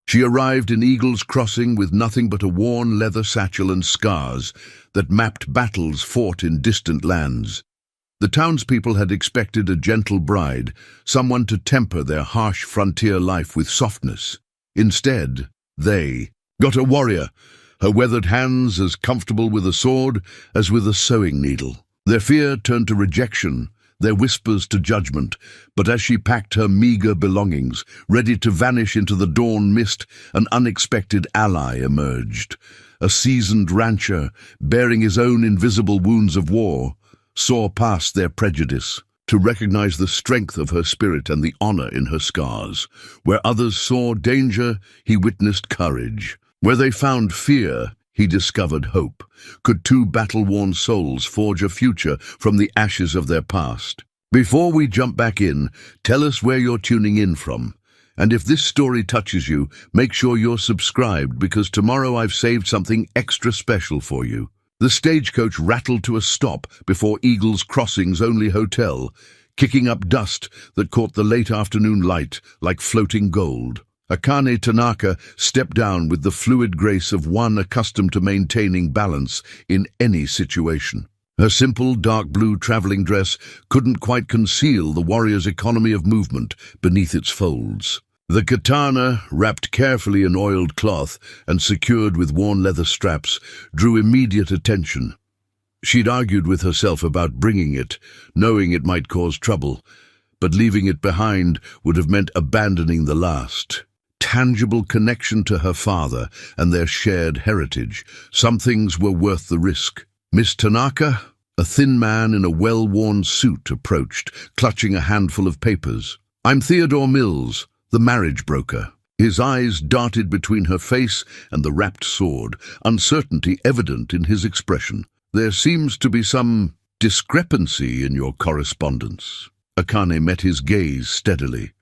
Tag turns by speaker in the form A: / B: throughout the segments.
A: She arrived in Eagle's Crossing with nothing but a worn leather satchel and scars that mapped battles fought in distant lands. The townspeople had expected a gentle bride, someone to temper their harsh frontier life with softness. Instead, they got a warrior, her weathered hands as comfortable with a sword as with a sewing needle. Their fear turned to rejection, their whispers to judgment, but as she packed her meager belongings, ready to vanish into the dawn mist, an unexpected ally emerged. A seasoned rancher, bearing his own invisible wounds of war, saw past their prejudice to recognize the strength of her spirit and the honor in her scars. Where others saw danger, he witnessed courage. Where they found fear, he discovered hope. Could two battle-worn souls forge a future from the ashes of their past? Before we jump back in, tell us where you're tuning in from. And if this story touches you, make sure you're subscribed, because tomorrow I've saved something extra special for you. The stagecoach rattled to a stop before Eagle's Crossing's only hotel, kicking up dust that caught the late afternoon light like floating gold. Akane Tanaka stepped down with the fluid grace of one accustomed to maintaining balance in any situation. Her simple dark blue traveling dress couldn't quite conceal the warrior's economy of movement beneath its folds. The katana, wrapped carefully in oiled cloth and secured with worn leather straps, drew immediate attention. She'd argued with herself about bringing it, knowing it might cause trouble, but leaving it behind would have meant abandoning the last tangible connection to her father and their shared heritage. Some things were worth the risk. Miss Tanaka, a thin man in a well-worn suit, approached, clutching a handful of papers. "I'm Theodore Mills, the marriage broker." His eyes darted between her face and the wrapped sword, uncertainty evident in his expression. "There seems to be some discrepancy in your correspondence." Akane met his gaze steadily.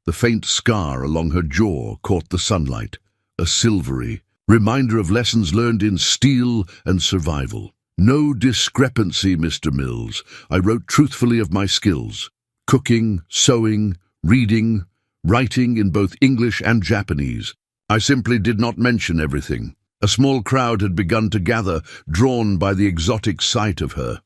A: The faint scar along her jaw caught the sunlight, a silvery reminder of lessons learned in steel and survival. "No discrepancy, Mr. Mills. I wrote truthfully of my skills. Cooking, sewing, reading, writing in both English and Japanese. I simply did not mention everything." A small crowd had begun to gather, drawn by the exotic sight of her.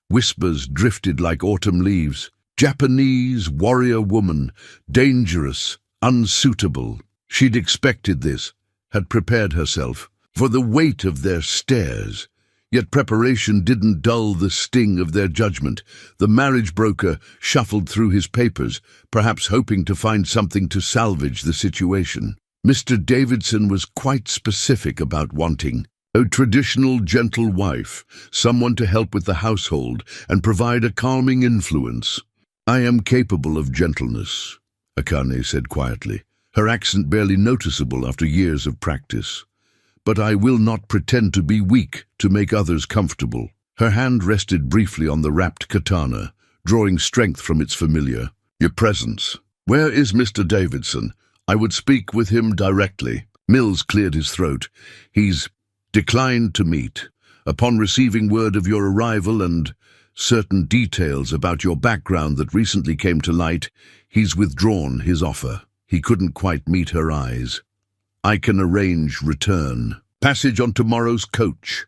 A: Whispers drifted like autumn leaves. Japanese warrior woman, dangerous, unsuitable. She'd expected this, had prepared herself for the weight of their stares. Yet preparation didn't dull the sting of their judgment. The marriage broker shuffled through his papers, perhaps hoping to find something to salvage the situation. Mr. Davidson was quite specific about wanting a traditional gentle wife, someone to help with the household and provide a calming influence. "I am capable of gentleness," Akane said quietly, her accent barely noticeable after years of practice. "But I will not pretend to be weak to make others comfortable." Her hand rested briefly on the wrapped katana, drawing strength from its familiar. "Your presence. Where is Mr. Davidson? I would speak with him directly." Mills cleared his throat. "He's declined to meet. Upon receiving word of your arrival and certain details about your background that recently came to light, he's withdrawn his offer." He couldn't quite meet her eyes. "I can arrange return. Passage on tomorrow's coach."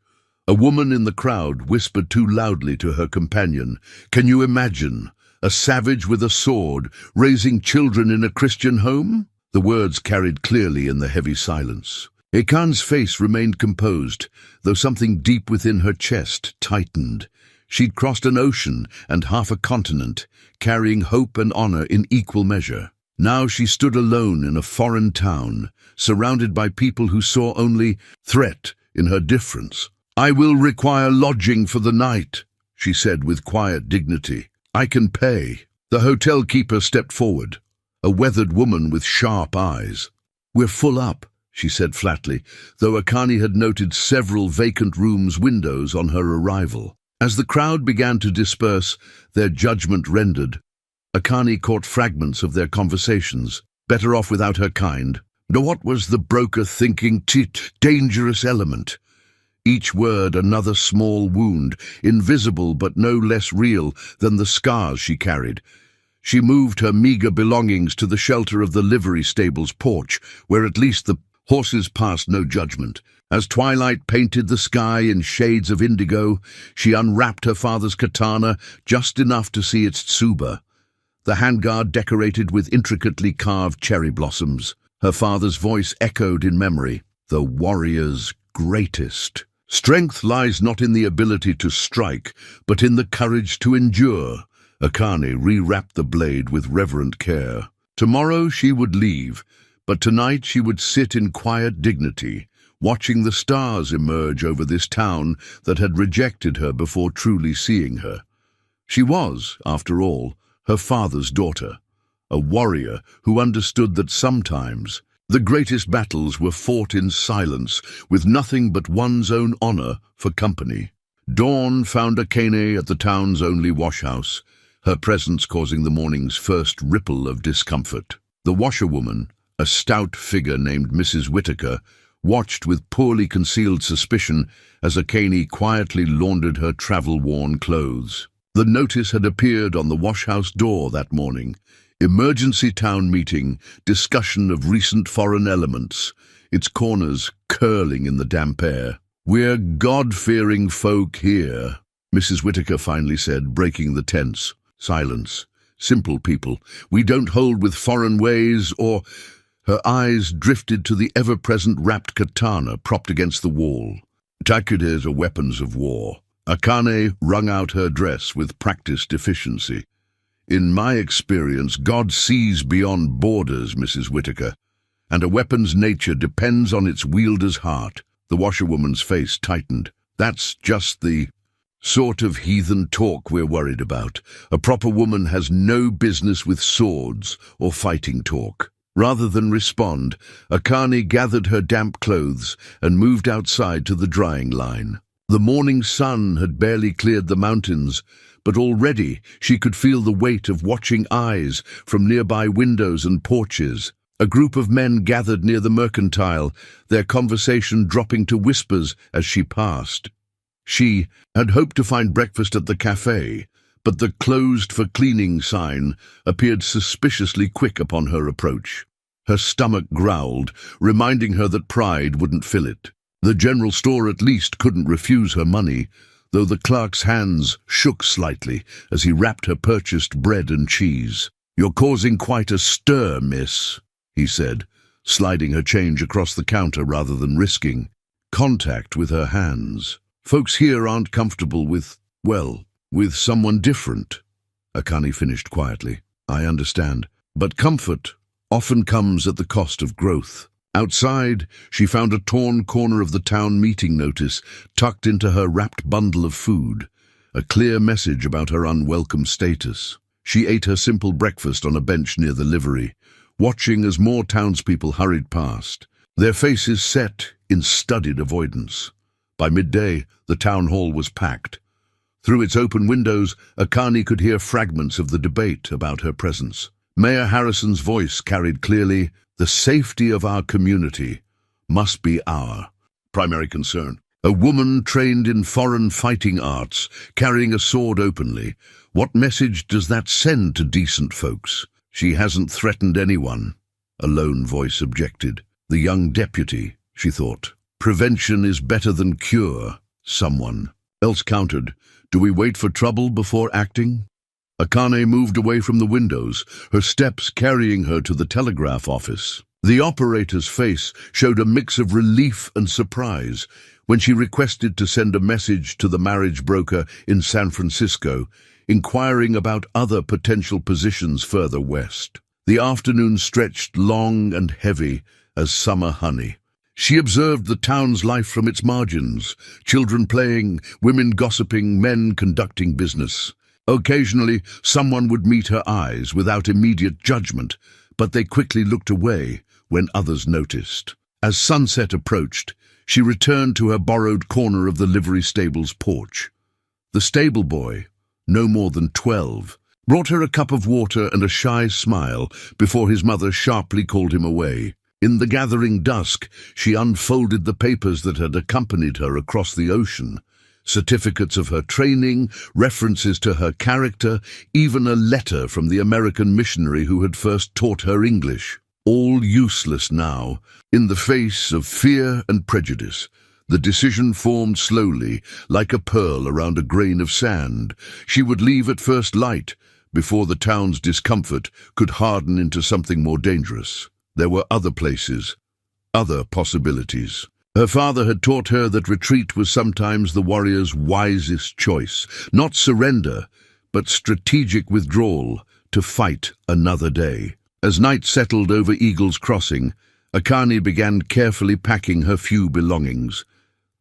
A: A woman in the crowd whispered too loudly to her companion. "Can you imagine? A savage with a sword, raising children in a Christian home?" The words carried clearly in the heavy silence. Akane's face remained composed, though something deep within her chest tightened. She'd crossed an ocean and half a continent, carrying hope and honor in equal measure. Now she stood alone in a foreign town, surrounded by people who saw only threat in her difference. "I will require lodging for the night," she said with quiet dignity. "I can pay." The hotel keeper stepped forward, a weathered woman with sharp eyes. "We're full up," she said flatly, though Akane had noted several vacant rooms' windows on her arrival. As the crowd began to disperse, their judgment rendered, Akane caught fragments of their conversations. Better off without her kind. What was the broker thinking? Dangerous element. Each word another small wound, invisible but no less real than the scars she carried. She moved her meager belongings to the shelter of the livery stable's porch, where at least the horses passed no judgment. As twilight painted the sky in shades of indigo, she unwrapped her father's katana just enough to see its tsuba, the handguard decorated with intricately carved cherry blossoms. Her father's voice echoed in memory, "The warrior's greatest. Strength lies not in the ability to strike, but in the courage to endure." Akane rewrapped the blade with reverent care. Tomorrow she would leave, but tonight she would sit in quiet dignity, watching the stars emerge over this town that had rejected her before truly seeing her. She was, after all, her father's daughter, a warrior who understood that sometimes the greatest battles were fought in silence, with nothing but one's own honor for company. Dawn found Akane at the town's only washhouse, her presence causing the morning's first ripple of discomfort. The washerwoman, a stout figure named Mrs. Whitaker, watched with poorly concealed suspicion as Akane quietly laundered her travel-worn clothes. The notice had appeared on the washhouse door that morning. Emergency town meeting, discussion of recent foreign elements, its corners curling in the damp air. "We're God-fearing folk here," Mrs. Whitaker finally said, breaking the tense silence. "Simple people. We don't hold with foreign ways or—" Her eyes drifted to the ever-present wrapped katana propped against the wall. "Takudes are weapons of war." Akane wrung out her dress with practiced efficiency. "In my experience, God sees beyond borders, Mrs. Whitaker, and a weapon's nature depends on its wielder's heart." The washerwoman's face tightened. "That's just the sort of heathen talk we're worried about. A proper woman has no business with swords or fighting talk." Rather than respond, Akane gathered her damp clothes and moved outside to the drying line. The morning sun had barely cleared the mountains, but already she could feel the weight of watching eyes from nearby windows and porches. A group of men gathered near the mercantile, their conversation dropping to whispers as she passed. She had hoped to find breakfast at the cafe, but the "closed for cleaning" sign appeared suspiciously quick upon her approach. Her stomach growled, reminding her that pride wouldn't fill it. The general store at least couldn't refuse her money, though the clerk's hands shook slightly as he wrapped her purchased bread and cheese. "You're causing quite a stir, miss," he said, sliding her change across the counter rather than risking contact with her hands. "Folks here aren't comfortable with someone different." Akane finished quietly. "I understand, but comfort often comes at the cost of growth." Outside, she found a torn corner of the town meeting notice tucked into her wrapped bundle of food, a clear message about her unwelcome status. She ate her simple breakfast on a bench near the livery, watching as more townspeople hurried past, their faces set in studied avoidance. By midday, the town hall was packed. Through its open windows, Akane could hear fragments of the debate about her presence. Mayor Harrison's voice carried clearly, "The safety of our community must be our primary concern." A woman trained in foreign fighting arts, carrying a sword openly. What message does that send to decent folks? "She hasn't threatened anyone," a lone voice objected. "The young deputy," she thought. "Prevention is better than cure," someone else countered. "Do we wait for trouble before acting?" Akane moved away from the windows, her steps carrying her to the telegraph office. The operator's face showed a mix of relief and surprise when she requested to send a message to the marriage broker in San Francisco, inquiring about other potential positions further west. The afternoon stretched long and heavy as summer honey. She observed the town's life from its margins, children playing, women gossiping, men conducting business. Occasionally, someone would meet her eyes without immediate judgment, but they quickly looked away when others noticed. As sunset approached, she returned to her borrowed corner of the livery stable's porch. The stable boy, no more than 12, brought her a cup of water and a shy smile before his mother sharply called him away. In the gathering dusk, she unfolded the papers that had accompanied her across the ocean, certificates of her training, references to her character, even a letter from the American missionary who had first taught her English. All useless now. In the face of fear and prejudice, the decision formed slowly, like a pearl around a grain of sand. She would leave at first light, before the town's discomfort could harden into something more dangerous. There were other places, other possibilities. Her father had taught her that retreat was sometimes the warrior's wisest choice, not surrender, but strategic withdrawal to fight another day. As night settled over Eagle's Crossing, Akane began carefully packing her few belongings.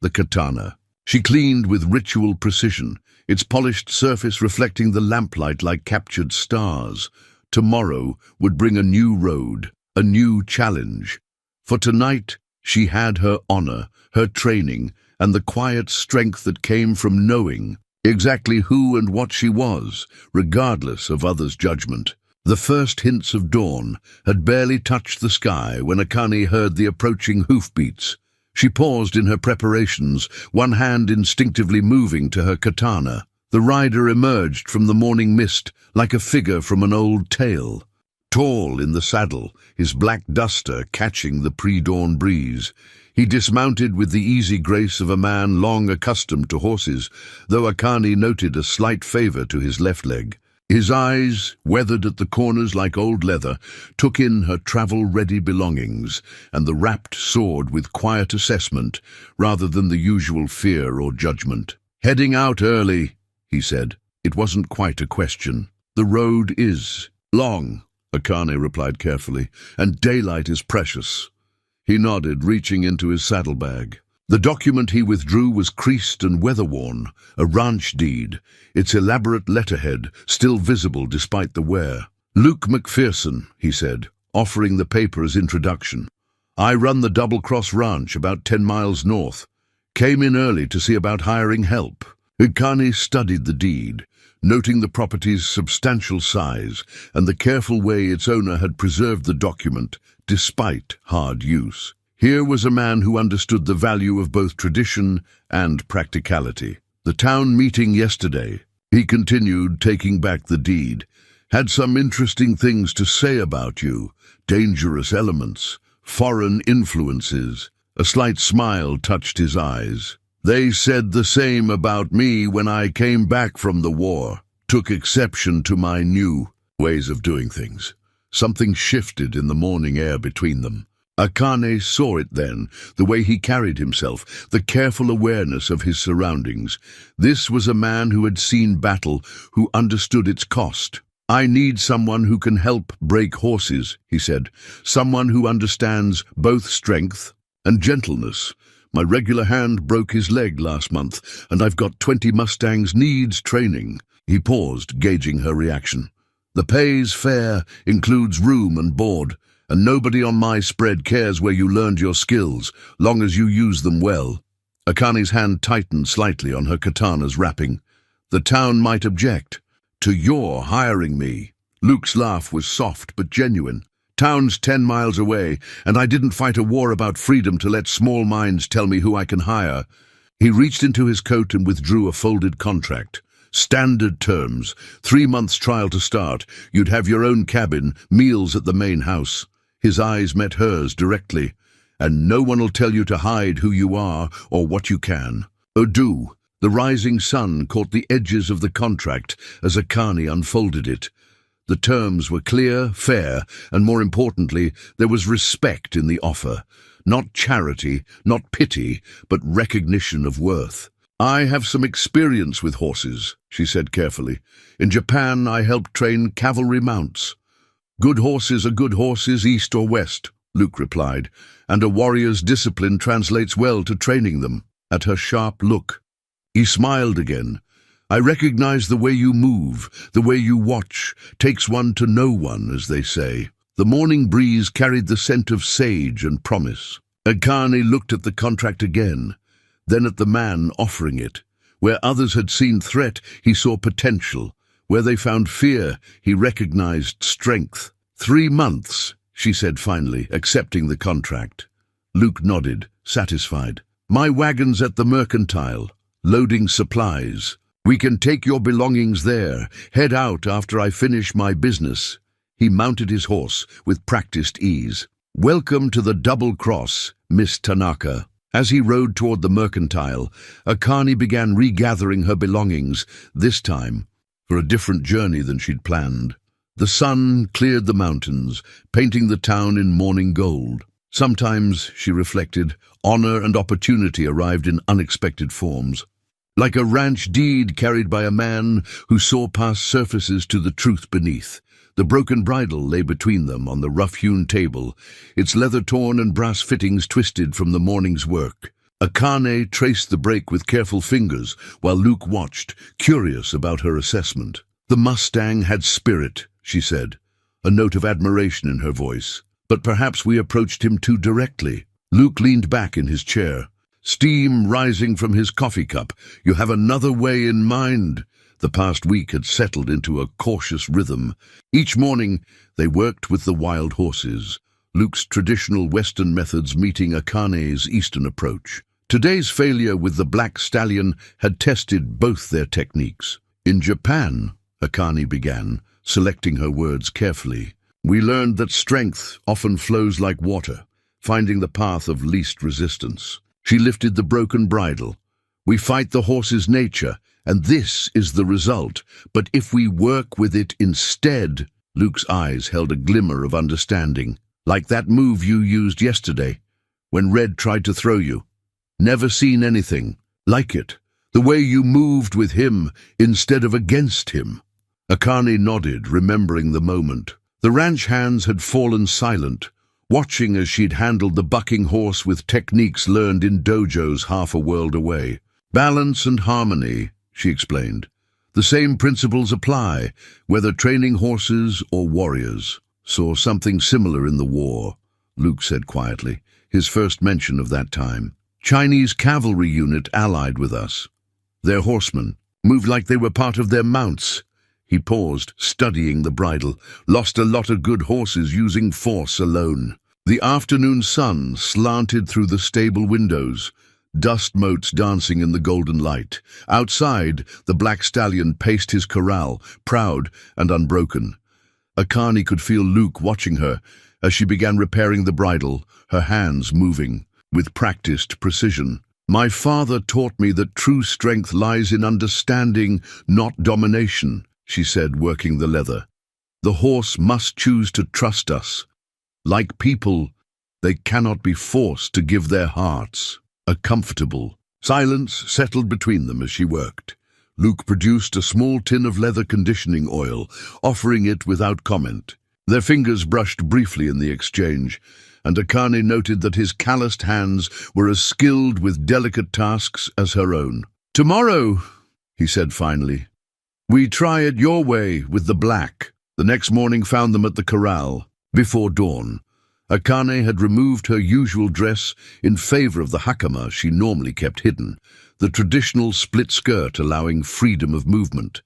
A: The katana. She cleaned with ritual precision, its polished surface reflecting the lamplight like captured stars. Tomorrow would bring a new road, a new challenge. For tonight, she had her honor, her training, and the quiet strength that came from knowing exactly who and what she was, regardless of others' judgment. The first hints of dawn had barely touched the sky when Akane heard the approaching hoofbeats. She paused in her preparations, one hand instinctively moving to her katana. The rider emerged from the morning mist like a figure from an old tale. Tall in the saddle, his black duster catching the pre-dawn breeze, he dismounted with the easy grace of a man long accustomed to horses, though Akane noted a slight favor to his left leg. His eyes, weathered at the corners like old leather, took in her travel-ready belongings and the wrapped sword with quiet assessment rather than the usual fear or judgment. "Heading out early," he said. It wasn't quite a question. "The road is long," Akane replied carefully, "and daylight is precious." He nodded, reaching into his saddlebag. The document he withdrew was creased and weather-worn, a ranch deed, its elaborate letterhead still visible despite the wear. "Luke McPherson," he said, offering the paper as introduction. "I run the Double Cross Ranch about 10 miles north. Came in early to see about hiring help." Akane studied the deed, noting the property's substantial size and the careful way its owner had preserved the document despite hard use. Here was a man who understood the value of both tradition and practicality. "The town meeting yesterday," he continued, taking back the deed, "had some interesting things to say about you. Dangerous elements, foreign influences." A slight smile touched his eyes. "They said the same about me when I came back from the war. Took exception to my new ways of doing things." Something shifted in the morning air between them. Akane saw it then, the way he carried himself, the careful awareness of his surroundings. This was a man who had seen battle, who understood its cost. "I need someone who can help break horses," he said. "Someone who understands both strength and gentleness. My regular hand broke his leg last month, and I've got 20 Mustangs needs training." He paused, gauging her reaction. "The pay's fair, includes room and board. And nobody on my spread cares where you learned your skills, long as you use them well." Akane's hand tightened slightly on her katana's wrapping. "The town might object to your hiring me." Luke's laugh was soft but genuine. "Town's 10 miles away, and I didn't fight a war about freedom to let small minds tell me who I can hire." He reached into his coat and withdrew a folded contract. "Standard terms, 3 months trial to start. You'd have your own cabin, meals at the main house." His eyes met hers directly. "And no one will tell you to hide who you are or what you can." "Odu." The rising sun caught the edges of the contract as Akane unfolded it. The terms were clear, fair, and more importantly, there was respect in the offer. Not charity, not pity, but recognition of worth. "I have some experience with horses," she said carefully. "In Japan, I helped train cavalry mounts." "Good horses are good horses, east or west," Luke replied, "and a warrior's discipline translates well to training them." At her sharp look, he smiled again. "I recognize the way you move, the way you watch. Takes one to know one, as they say." The morning breeze carried the scent of sage and promise. Akane looked at the contract again, then at the man offering it. Where others had seen threat, he saw potential. Where they found fear, he recognized strength. 3 months, she said finally, accepting the contract. Luke nodded, satisfied. "My wagon's at the mercantile. loading supplies. We can take your belongings there. Head out after I finish my business. He mounted his horse with practiced ease. Welcome to the Double Cross, Miss Tanaka. As he rode toward the mercantile, Akane began regathering her belongings, this time for a different journey than she'd planned. The sun cleared the mountains, painting the town in morning gold. Sometimes, she reflected, honor and opportunity arrived in unexpected forms. Like a ranch deed carried by a man who saw past surfaces to the truth beneath. The broken bridle lay between them on the rough-hewn table, its leather torn and brass fittings twisted from the morning's work. Akane traced the break with careful fingers, while Luke watched, curious about her assessment. The Mustang had spirit, she said, a note of admiration in her voice. But perhaps we approached him too directly. Luke leaned back in his chair, steam rising from his coffee cup. You have another way in mind. The past week had settled into a cautious rhythm. Each morning, they worked with the wild horses, Luke's traditional Western methods meeting Akane's Eastern approach. Today's failure with the black stallion had tested both their techniques. In Japan, Akane began, selecting her words carefully, we learned that strength often flows like water, finding the path of least resistance. She lifted the broken bridle. We fight the horse's nature, and this is the result. But if we work with it instead, Luke's eyes held a glimmer of understanding. Like that move you used yesterday, when Red tried to throw you. Never seen anything like it. The way you moved with him instead of against him. Akane nodded, remembering the moment. The ranch hands had fallen silent, watching as she'd handled the bucking horse with techniques learned in dojos half a world away. Balance and harmony, she explained. The same principles apply, whether training horses or warriors. Saw something similar in the war, Luke said quietly, his first mention of that time. Chinese cavalry unit allied with us. Their horsemen moved like they were part of their mounts. He paused, studying the bridle. Lost a lot of good horses using force alone. The afternoon sun slanted through the stable windows, dust motes dancing in the golden light. Outside, the black stallion paced his corral, proud and unbroken. Akane could feel Luke watching her as she began repairing the bridle, her hands moving with practiced precision. My father taught me that true strength lies in understanding, not domination, she said, working the leather. The horse must choose to trust us. Like people, they cannot be forced to give their hearts. A comfortable silence settled between them as she worked. Luke produced a small tin of leather conditioning oil, offering it without comment. Their fingers brushed briefly in the exchange, and Akane noted that his calloused hands were as skilled with delicate tasks as her own. Tomorrow, he said finally, we try it your way with the black. The next morning found them at the corral, before dawn. Akane had removed her usual dress in favor of the hakama she normally kept hidden, the traditional split skirt allowing freedom of movement.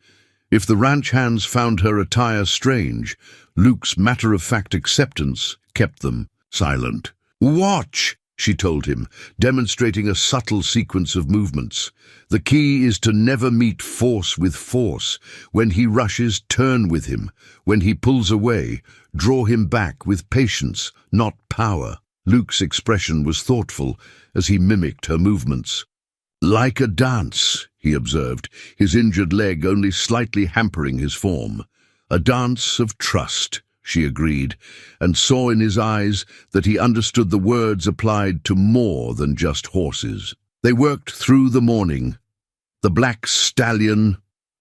A: If the ranch hands found her attire strange, Luke's matter-of-fact acceptance kept them silent. Watch, she told him, demonstrating a subtle sequence of movements. The key is to never meet force with force. When he rushes, turn with him. When he pulls away, draw him back with patience, not power. Luke's expression was thoughtful as he mimicked her movements. Like a dance, he observed, his injured leg only slightly hampering his form. A dance of trust, she agreed, and saw in his eyes that he understood the words applied to more than just horses. They worked through the morning, the black stallion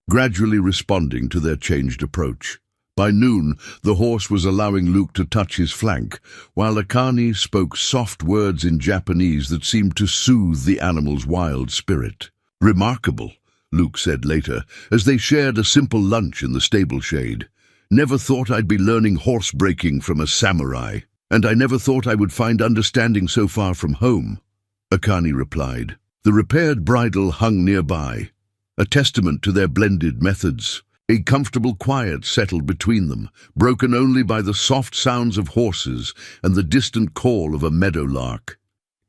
A: gradually responding to their changed approach. By noon, the horse was allowing Luke to touch his flank, while Akane spoke soft words in Japanese that seemed to soothe the animal's wild spirit. Remarkable, Luke said later, as they shared a simple lunch in the stable shade. Never thought I'd be learning horse breaking from a samurai, and I never thought I would find understanding so far from home, Akane replied. The repaired bridle hung nearby, a testament to their blended methods. A comfortable quiet settled between them, broken only by the soft sounds of horses and the distant call of a meadowlark.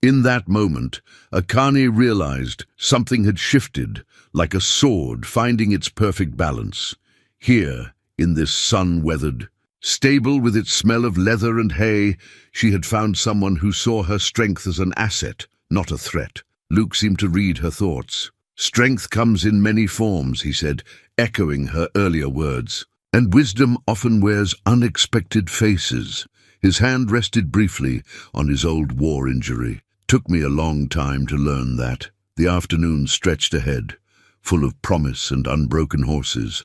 A: In that moment, Akane realized something had shifted, like a sword finding its perfect balance. Here, in this sun-weathered stable with its smell of leather and hay, she had found someone who saw her strength as an asset, not a threat. Luke seemed to read her thoughts. "Strength comes in many forms," he said, echoing her earlier words. "And wisdom often wears unexpected faces." His hand rested briefly on his old war injury. "Took me a long time to learn that." The afternoon stretched ahead, full of promise and unbroken horses.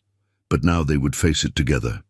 A: But now they would face it together,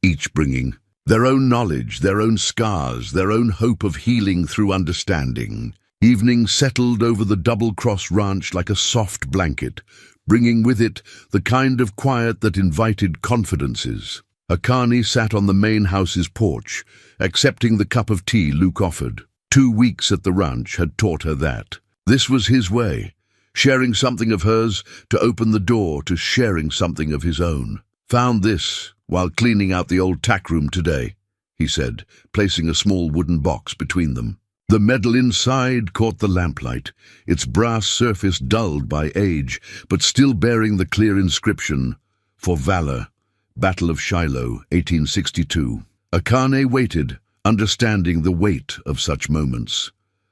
A: each bringing their own knowledge, their own scars, their own hope of healing through understanding. Evening settled over the double-cross ranch like a soft blanket, bringing with it the kind of quiet that invited confidences. Akane sat on the main house's porch, accepting the cup of tea Luke offered. 2 weeks at the ranch had taught her that. This was his way, sharing something of hers to open the door to sharing something of his own. "Found this while cleaning out the old tack room today," he said, placing a small wooden box between them. The medal inside caught the lamplight, its brass surface dulled by age, but still bearing the clear inscription, "For Valor, Battle of Shiloh, 1862. Akane waited, understanding the weight of such moments.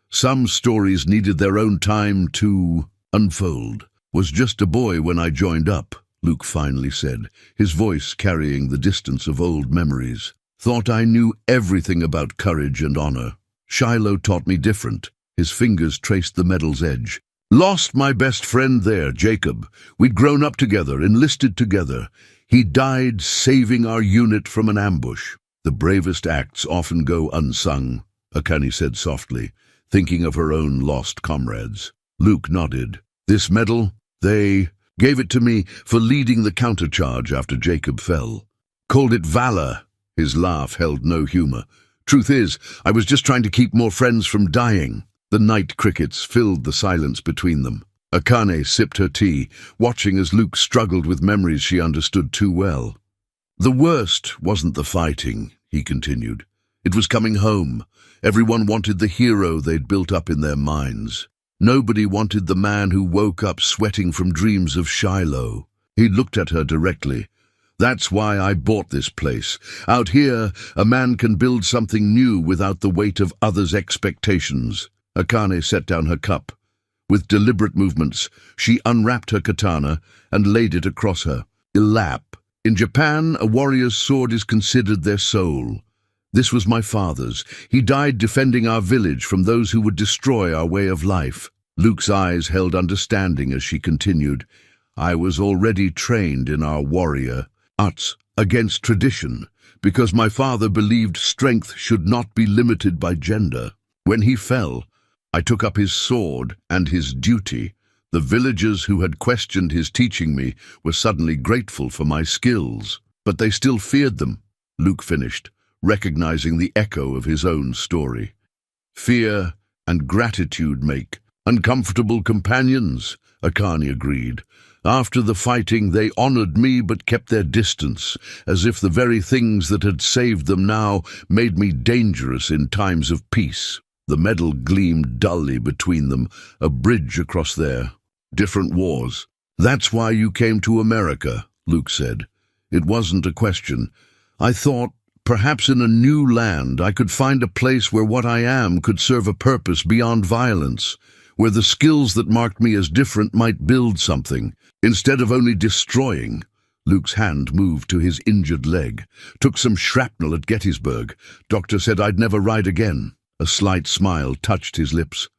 A: Some stories needed their own time to unfold. "Was just a boy when I joined up," Luke finally said, his voice carrying the distance of old memories. "Thought I knew everything about courage and honor. Shiloh taught me different." His fingers traced the medal's edge. "Lost my best friend there, Jacob. We'd grown up together, enlisted together. He died saving our unit from an ambush." "The bravest acts often go unsung," Akane said softly, thinking of her own lost comrades. Luke nodded. "This medal, they gave it to me for leading the countercharge after Jacob fell. Called it valor." His laugh held no humor. "Truth is, I was just trying to keep more friends from dying." The night crickets filled the silence between them. Akane sipped her tea, watching as Luke struggled with memories she understood too well. "The worst wasn't the fighting," he continued. "It was coming home. Everyone wanted the hero they'd built up in their minds. Nobody wanted the man who woke up sweating from dreams of Shiloh." He looked at her directly. "That's why I bought this place. Out here, a man can build something new without the weight of others' expectations." Akane set down her cup. With deliberate movements, she unwrapped her katana and laid it across her lap. "In Japan, a warrior's sword is considered their soul. This was my father's. He died defending our village from those who would destroy our way of life." Luke's eyes held understanding as she continued. "I was already trained in our warrior arts against tradition, because my father believed strength should not be limited by gender. When he fell, I took up his sword and his duty. The villagers who had questioned his teaching me were suddenly grateful for my skills, but they still feared them," Luke finished, recognizing the echo of his own story. "Fear and gratitude make uncomfortable companions," Akane agreed. "After the fighting, they honored me but kept their distance, as if the very things that had saved them now made me dangerous in times of peace." The medal gleamed dully between them, a bridge across their different wars. "That's why you came to America," Luke said. "It wasn't a question. I thought, perhaps in a new land, I could find a place where what I am could serve a purpose beyond violence, where the skills that marked me as different might build something, instead of only destroying." Luke's hand moved to his injured leg. "Took some shrapnel at Gettysburg. Doctor said I'd never ride again." A slight smile touched his lips.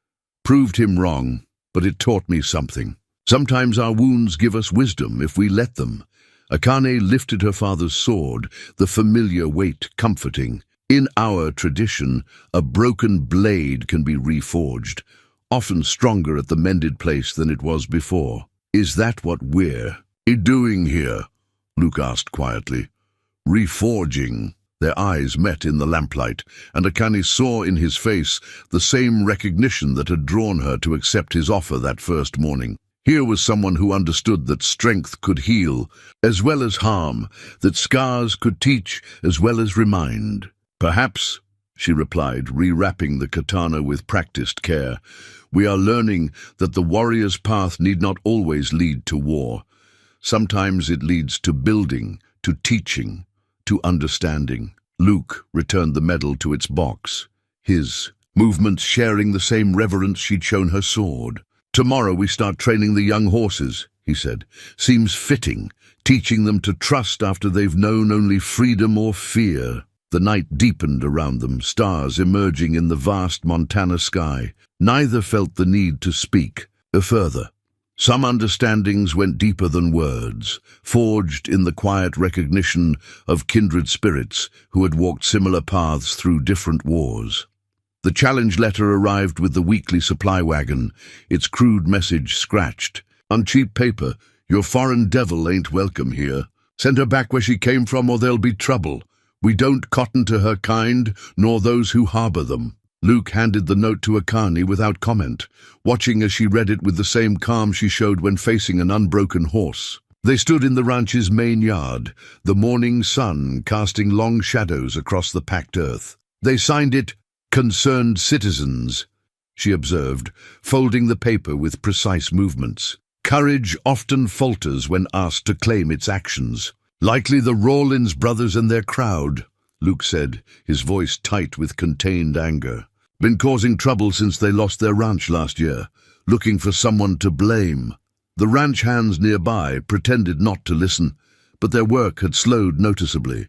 A: "Proved him wrong, but it taught me something. Sometimes our wounds give us wisdom if we let them." Akane lifted her father's sword, the familiar weight comforting. "In our tradition, a broken blade can be reforged, often stronger at the mended place than it was before. Is that what we're doing here?" Luke asked quietly. "Reforging." Their eyes met in the lamplight, and Akane saw in his face the same recognition that had drawn her to accept his offer that first morning. Here was someone who understood that strength could heal as well as harm, that scars could teach as well as remind. Perhaps she replied, rewrapping the katana with practiced care. "We are learning that the warrior's path need not always lead to war. Sometimes it leads to building, to teaching, to understanding." Luke returned the medal to its box, his movements sharing the same reverence she'd shown her sword. "Tomorrow we start training the young horses," he said. "Seems fitting, teaching them to trust after they've known only freedom or fear." The night deepened around them, stars emerging in the vast Montana sky. Neither felt the need to speak further. Some understandings went deeper than words, forged in the quiet recognition of kindred spirits who had walked similar paths through different wars. The challenge letter arrived with the weekly supply wagon, its crude message scratched. "On cheap paper, your foreign devil ain't welcome here. Send her back where she came from or there'll be trouble. We don't cotton to her kind, nor those who harbor them." Luke handed the note to Akani without comment, watching as she read it with the same calm she showed when facing an unbroken horse. They stood in the ranch's main yard, the morning sun casting long shadows across the packed earth. "They signed it, 'Concerned Citizens,'" she observed, folding the paper with precise movements. "Courage often falters when asked to claim its actions. Likely the Rawlins brothers and their crowd," Luke said, his voice tight with contained anger. "Been causing trouble since they lost their ranch last year, looking for someone to blame." The ranch hands nearby pretended not to listen, but their work had slowed noticeably.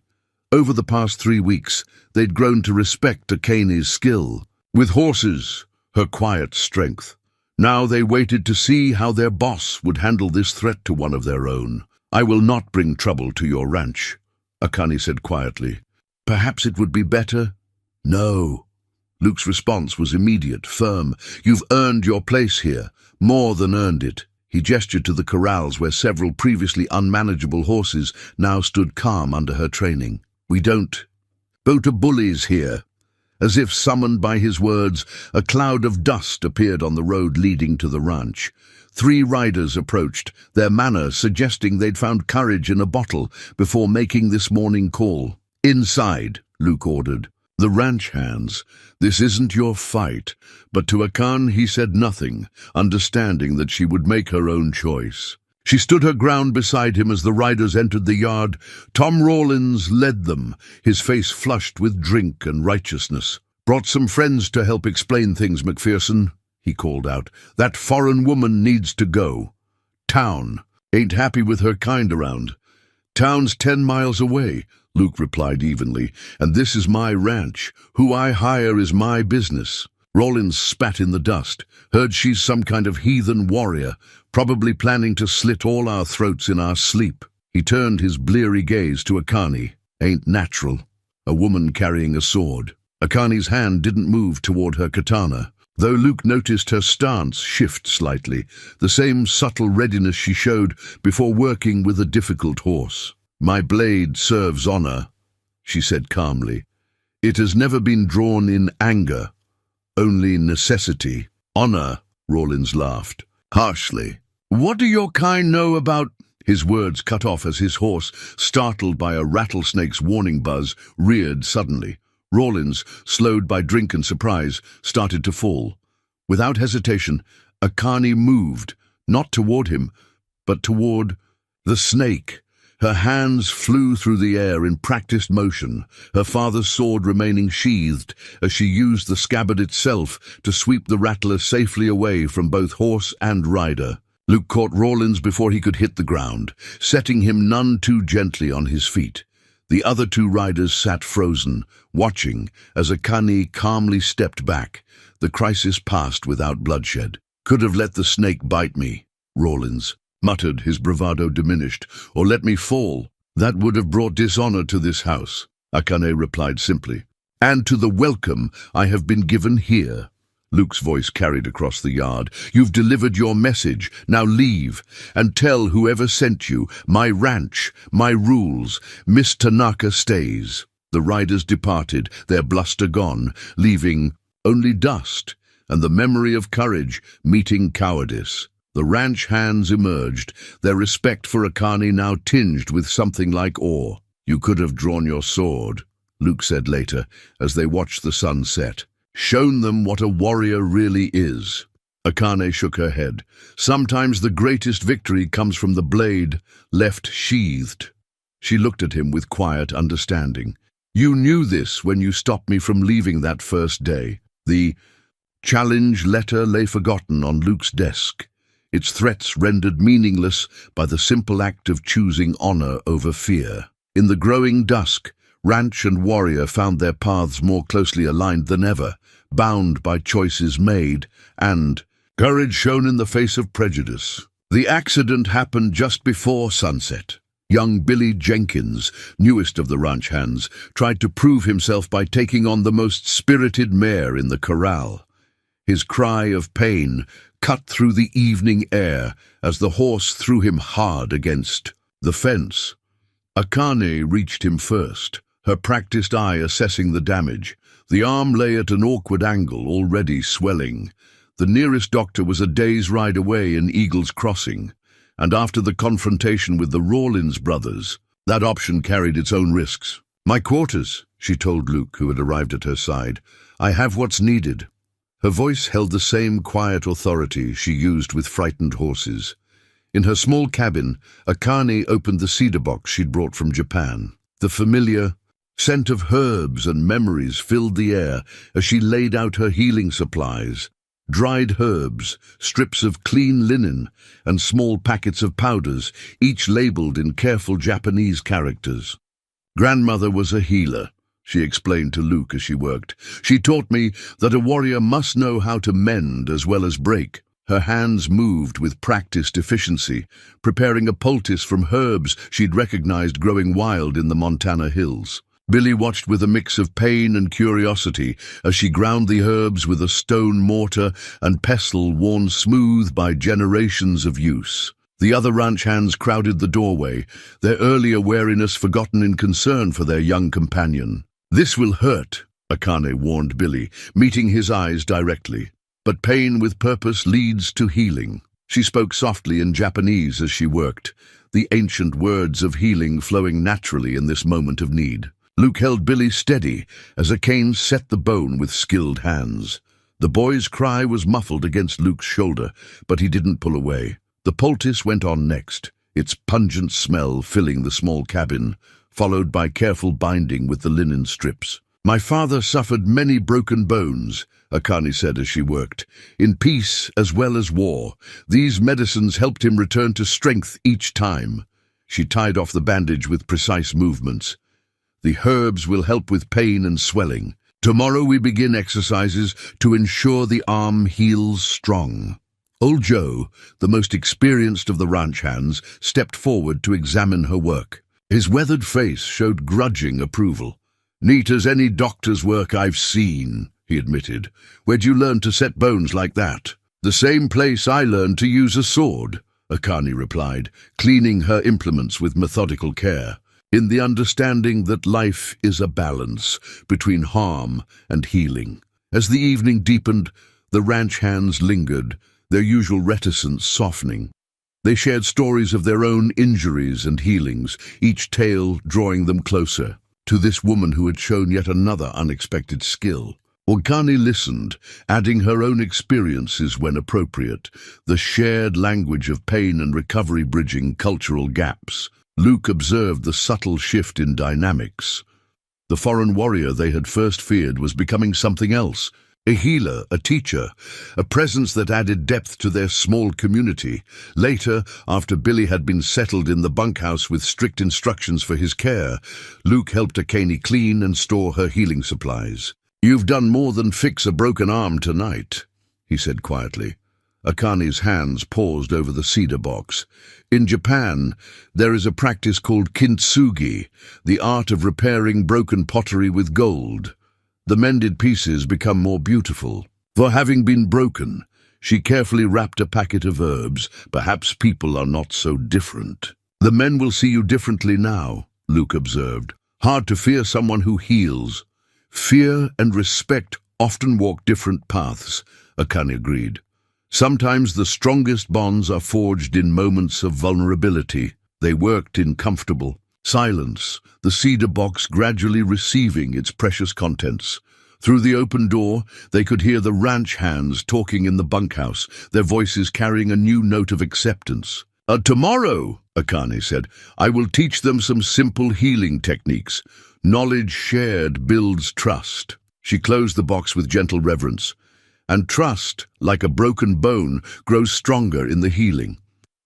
A: Over the past 3 weeks, they'd grown to respect Akani's skill. With horses, her quiet strength. Now they waited to see how their boss would handle this threat to one of their own. "I will not bring trouble to your ranch," Akani said quietly. "Perhaps it would be better?" "No." Luke's response was immediate, firm. "You've earned your place here, more than earned it." He gestured to the corrals where several previously unmanageable horses now stood calm under her training. "We don't bow to bullies here." As if summoned by his words, a cloud of dust appeared on the road leading to the ranch. 3 riders approached, their manner suggesting they'd found courage in a bottle before making this morning call. "Inside," Luke ordered. The ranch hands, "This isn't your fight," but to Akan he said nothing, understanding that she would make her own choice. She stood her ground beside him as the riders entered the yard. Tom Rawlins led them, his face flushed with drink and righteousness. "Brought some friends to help explain things, McPherson," he called out. "That foreign woman needs to go. Town ain't happy with her kind around." "Town's 10 miles away," Luke replied evenly, "and this is my ranch. Who I hire is my business." Rawlins spat in the dust. "Heard she's some kind of heathen warrior, probably planning to slit all our throats in our sleep." He turned his bleary gaze to Akani. "Ain't natural. A woman carrying a sword." Akani's hand didn't move toward her katana, though Luke noticed her stance shift slightly, the same subtle readiness she showed before working with a difficult horse. "My blade serves honor," she said calmly. "It has never been drawn in anger, only necessity." "Honor," Rawlins laughed, harshly. "What do your kind know about—" His words cut off as his horse, startled by a rattlesnake's warning buzz, reared suddenly. Rawlins, slowed by drink and surprise, started to fall. Without hesitation, Akani moved, not toward him, but toward the snake. Her hands flew through the air in practiced motion, her father's sword remaining sheathed as she used the scabbard itself to sweep the rattler safely away from both horse and rider. Luke caught Rawlins before he could hit the ground, setting him none too gently on his feet. The other 2 riders sat frozen, watching as Akani calmly stepped back. The crisis passed without bloodshed. "Could have let the snake bite me," Rawlins muttered, his bravado diminished, "or let me fall. That would have brought dishonor to this house," Akane replied simply. "And to the welcome I have been given here." Luke's voice carried across the yard. "You've delivered your message. Now leave, and tell whoever sent you, my ranch, my rules. Miss Tanaka stays." The riders departed, their bluster gone, leaving only dust and the memory of courage meeting cowardice. The ranch hands emerged, their respect for Akani now tinged with something like awe. "You could have drawn your sword," Luke said later, as they watched the sun set. Shown them what a warrior really is. Akane shook her head. Sometimes the greatest victory comes from the blade left sheathed. She looked at him with quiet understanding. You knew this when you stopped me from leaving that first day. The challenge letter lay forgotten on Luke's desk, its threats rendered meaningless by the simple act of choosing honor over fear. In the growing dusk, ranch and warrior found their paths more closely aligned than ever, bound by choices made and courage shown in the face of prejudice. The accident happened just before sunset. Young Billy Jenkins, newest of the ranch hands, tried to prove himself by taking on the most spirited mare in the corral. His cry of pain cut through the evening air as the horse threw him hard against the fence. Akane reached him first, her practiced eye assessing the damage. The arm lay at an awkward angle, already swelling. The nearest doctor was a day's ride away in Eagle's Crossing, and after the confrontation with the Rawlins brothers, that option carried its own risks. My quarters, she told Luke, who had arrived at her side. I have what's needed. Her voice held the same quiet authority she used with frightened horses. In her small cabin, Akane opened the cedar box she'd brought from Japan. The familiar scent of herbs and memories filled the air as she laid out her healing supplies. Dried herbs, strips of clean linen, and small packets of powders, each labeled in careful Japanese characters. Grandmother was a healer, she explained to Luke as she worked. She taught me that a warrior must know how to mend as well as break. Her hands moved with practiced efficiency, preparing a poultice from herbs she'd recognized growing wild in the Montana hills. Billy watched with a mix of pain and curiosity as she ground the herbs with a stone mortar and pestle worn smooth by generations of use. The other ranch hands crowded the doorway, their earlier wariness forgotten in concern for their young companion. This will hurt, Akane warned Billy, meeting his eyes directly. But pain with purpose leads to healing. She spoke softly in Japanese as she worked, the ancient words of healing flowing naturally in this moment of need. Luke held Billy steady as Akane set the bone with skilled hands. The boy's cry was muffled against Luke's shoulder, but he didn't pull away. The poultice went on next, its pungent smell filling the small cabin, followed by careful binding with the linen strips. My father suffered many broken bones, Akane said as she worked. In peace as well as war, these medicines helped him return to strength each time. She tied off the bandage with precise movements. The herbs will help with pain and swelling. Tomorrow we begin exercises to ensure the arm heals strong. Old Joe, the most experienced of the ranch hands, stepped forward to examine her work. His weathered face showed grudging approval. Neat as any doctor's work I've seen, he admitted. Where'd you learn to set bones like that? The same place I learned to use a sword, Akane replied, cleaning her implements with methodical care. In the understanding that life is a balance between harm and healing. As the evening deepened, the ranch hands lingered, their usual reticence softening. They shared stories of their own injuries and healings, each tale drawing them closer to this woman who had shown yet another unexpected skill. Akane listened, adding her own experiences when appropriate, the shared language of pain and recovery bridging cultural gaps. Luke observed the subtle shift in dynamics. The foreign warrior they had first feared was becoming something else, a healer, a teacher, a presence that added depth to their small community. Later, after Billy had been settled in the bunkhouse with strict instructions for his care, Luke helped Akane clean and store her healing supplies. You've done more than fix a broken arm tonight, he said quietly. Akane's hands paused over the cedar box. In Japan, there is a practice called kintsugi, the art of repairing broken pottery with gold. The mended pieces become more beautiful. For having been broken, she carefully wrapped a packet of herbs. Perhaps people are not so different. The men will see you differently now, Luke observed. Hard to fear someone who heals. Fear and respect often walk different paths, Akane agreed. Sometimes the strongest bonds are forged in moments of vulnerability. They worked in comfortable, Silence, the cedar box gradually receiving its precious contents. Through the open door, they could hear the ranch hands talking in the bunkhouse, their voices carrying a new note of acceptance. Tomorrow, Akane said, I will teach them some simple healing techniques. Knowledge shared builds trust. She closed the box with gentle reverence. And trust, like a broken bone, grows stronger in the healing.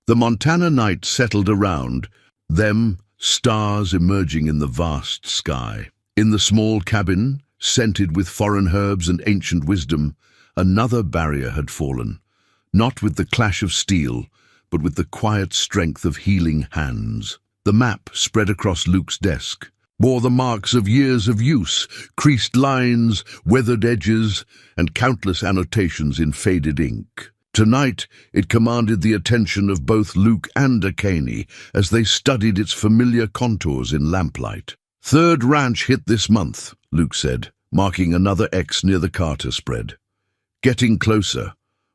A: The Montana night settled around them, stars emerging in the vast sky. In the small cabin, scented with foreign herbs and ancient wisdom, another barrier had fallen, not with the clash of steel, but with the quiet strength of healing hands. The map, spread across Luke's desk, bore the marks of years of use, creased lines, weathered edges, and countless annotations in faded ink. Tonight, it commanded the attention of both Luke and Akane as they studied its familiar contours in lamplight. Third ranch hit this month, Luke said, marking another X near the Carter spread. Getting closer,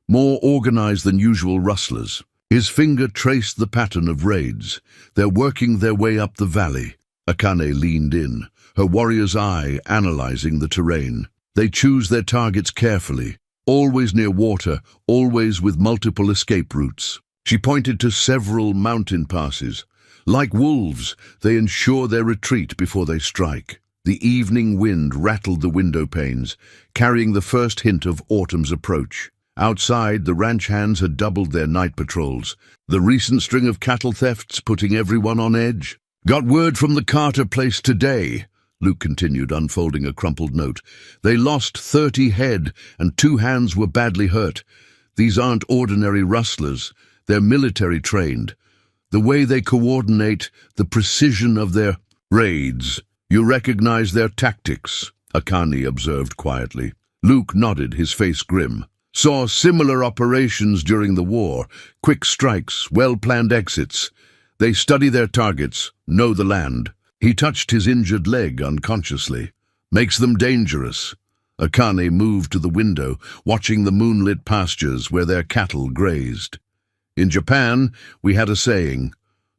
A: more organized than usual rustlers. His finger traced the pattern of raids. They're working their way up the valley. Akane leaned in, her warrior's eye analyzing the terrain. They choose their targets carefully, always near water, always with multiple escape routes. She pointed to several mountain passes. Like wolves, they ensure their retreat before they strike. The evening wind rattled the window panes, carrying the first hint of autumn's approach. Outside, the ranch hands had doubled their night patrols, the recent string of cattle thefts putting everyone on edge. Got word from the Carter place today, Luke continued, unfolding a crumpled note. They lost 30 head and 2 hands were badly hurt. These aren't ordinary rustlers, they're military trained. The way they coordinate, the precision of their raids. You recognize their tactics, Akane observed quietly. Luke nodded, his face grim. Saw similar operations during the war, quick strikes, well-planned exits. They study their targets, know the land. He touched his injured leg unconsciously. Makes them dangerous. Akane moved to the window, watching the moonlit pastures where their cattle grazed. In Japan, we had a saying,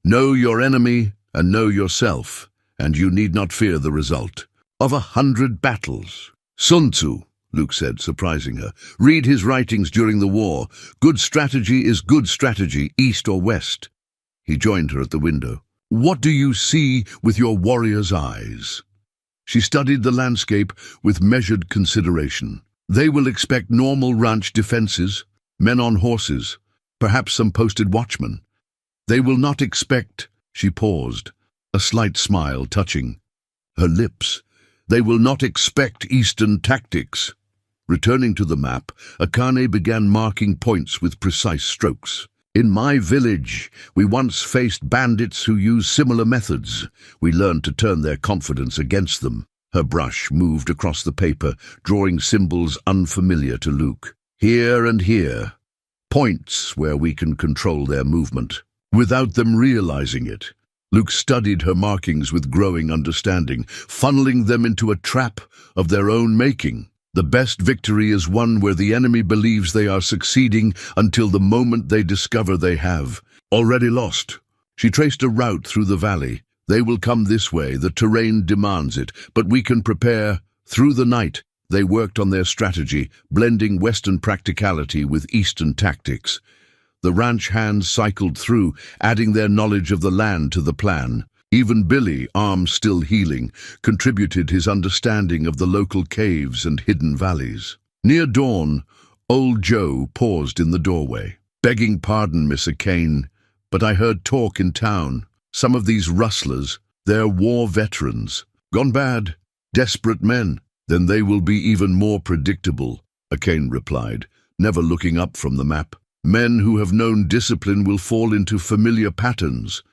A: know your enemy and know yourself, and you need not fear the result. Of 100 battles. Sun Tzu, Luke said, surprising her. Read his writings during the war. Good strategy is good strategy, east or west. He joined her at the window. What do you see with your warrior's eyes? She studied the landscape with measured consideration. They will expect normal ranch defenses, men on horses, perhaps some posted watchmen. They will not expect, she paused, a slight smile touching her lips. They will not expect Eastern tactics. Returning to the map, Akane began marking points with precise strokes. In my village, we once faced bandits who used similar methods. We learned to turn their confidence against them. Her brush moved across the paper, drawing symbols unfamiliar to Luke. Here and here. Points where we can control their movement, without them realizing it. Luke studied her markings with growing understanding, funneling them into a trap of their own making. The best victory is one where the enemy believes they are succeeding until the moment they discover they have already lost. She traced a route through the valley. They will come this way, the terrain demands it, but we can prepare. Through the night, they worked on their strategy, blending Western practicality with Eastern tactics. The ranch hands cycled through, adding their knowledge of the land to the plan. Even Billy, arm still healing, contributed his understanding of the local caves and hidden valleys. Near dawn, old Joe paused in the doorway. Begging pardon, Miss Akane, but I heard talk in town. Some of these rustlers, they're war veterans. Gone bad, desperate men. Then they will be even more predictable, Akane replied, never looking up from the map. Men who have known discipline will fall into familiar patterns.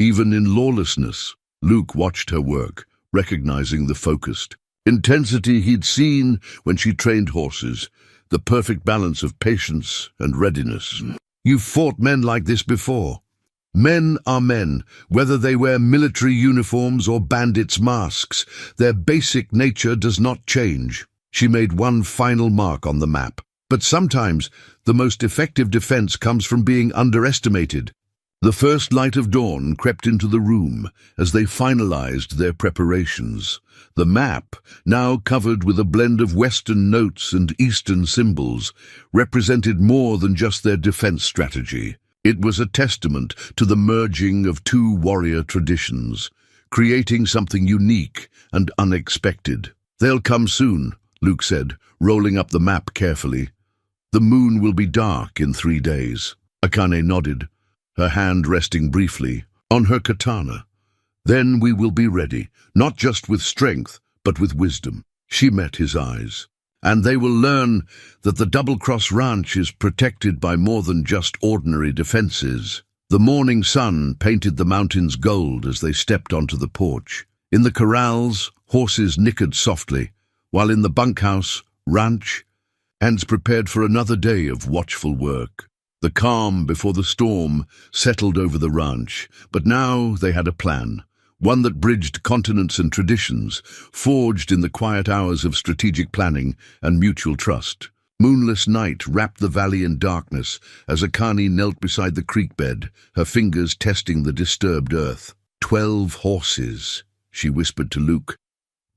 A: Even in lawlessness, Luke watched her work, recognizing the focused intensity he'd seen when she trained horses, the perfect balance of patience and readiness. You've fought men like this before. Men are men, whether they wear military uniforms or bandits' masks. Their basic nature does not change. She made one final mark on the map. But sometimes, the most effective defense comes from being underestimated. The first light of dawn crept into the room as they finalized their preparations. The map, now covered with a blend of Western notes and Eastern symbols, represented more than just their defense strategy. It was a testament to the merging of two warrior traditions, creating something unique and unexpected. "They'll come soon," Luke said, rolling up the map carefully. "The moon will be dark in 3 days." Akane nodded, her hand resting briefly on her katana. "Then we will be ready, not just with strength, but with wisdom." She met his eyes. "And they will learn that the Double Cross Ranch is protected by more than just ordinary defenses." The morning sun painted the mountains gold as they stepped onto the porch. In the corrals, horses nickered softly, while in the bunkhouse, ranch, hands prepared for another day of watchful work. The calm before the storm settled over the ranch, but now they had a plan, one that bridged continents and traditions, forged in the quiet hours of strategic planning and mutual trust. Moonless night wrapped the valley in darkness as Akane knelt beside the creek bed, her fingers testing the disturbed earth. 12 horses, she whispered to Luke,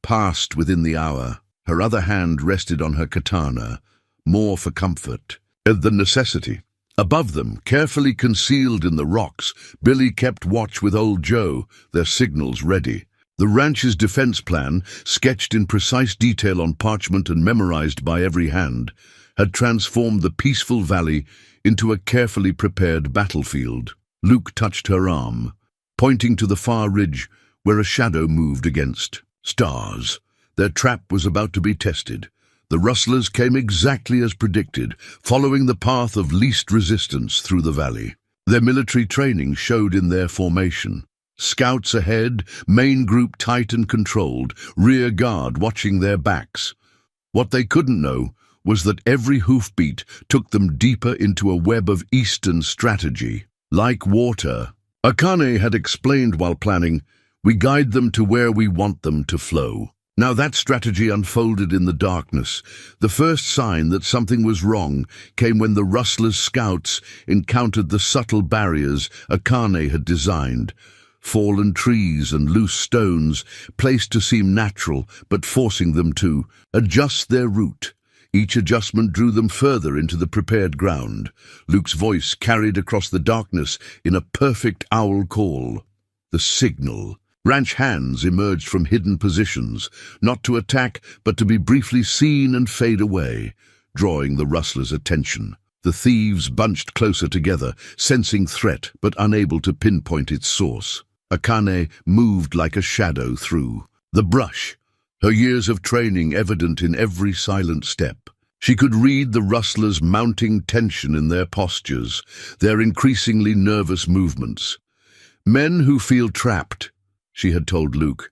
A: passed within the hour. Her other hand rested on her katana, more for comfort than necessity. Above them, carefully concealed in the rocks, Billy kept watch with old Joe, their signals ready. The ranch's defense plan, sketched in precise detail on parchment and memorized by every hand, had transformed the peaceful valley into a carefully prepared battlefield. Luke touched her arm, pointing to the far ridge where a shadow moved against stars. Their trap was about to be tested. The rustlers came exactly as predicted, following the path of least resistance through the valley. Their military training showed in their formation. Scouts ahead, main group tight and controlled, rear guard watching their backs. What they couldn't know was that every hoofbeat took them deeper into a web of Eastern strategy. Like water, Akane had explained while planning, we guide them to where we want them to flow. Now that strategy unfolded in the darkness. The first sign that something was wrong came when the rustlers' scouts encountered the subtle barriers Akane had designed. Fallen trees and loose stones, placed to seem natural, but forcing them to adjust their route. Each adjustment drew them further into the prepared ground. Luke's voice carried across the darkness in a perfect owl call. The signal. Ranch hands emerged from hidden positions, not to attack, but to be briefly seen and fade away, drawing the rustlers' attention. The thieves bunched closer together, sensing threat but unable to pinpoint its source. Akane moved like a shadow through the brush, her years of training evident in every silent step. She could read the rustlers' mounting tension in their postures, their increasingly nervous movements. Men who feel trapped, she had told Luke,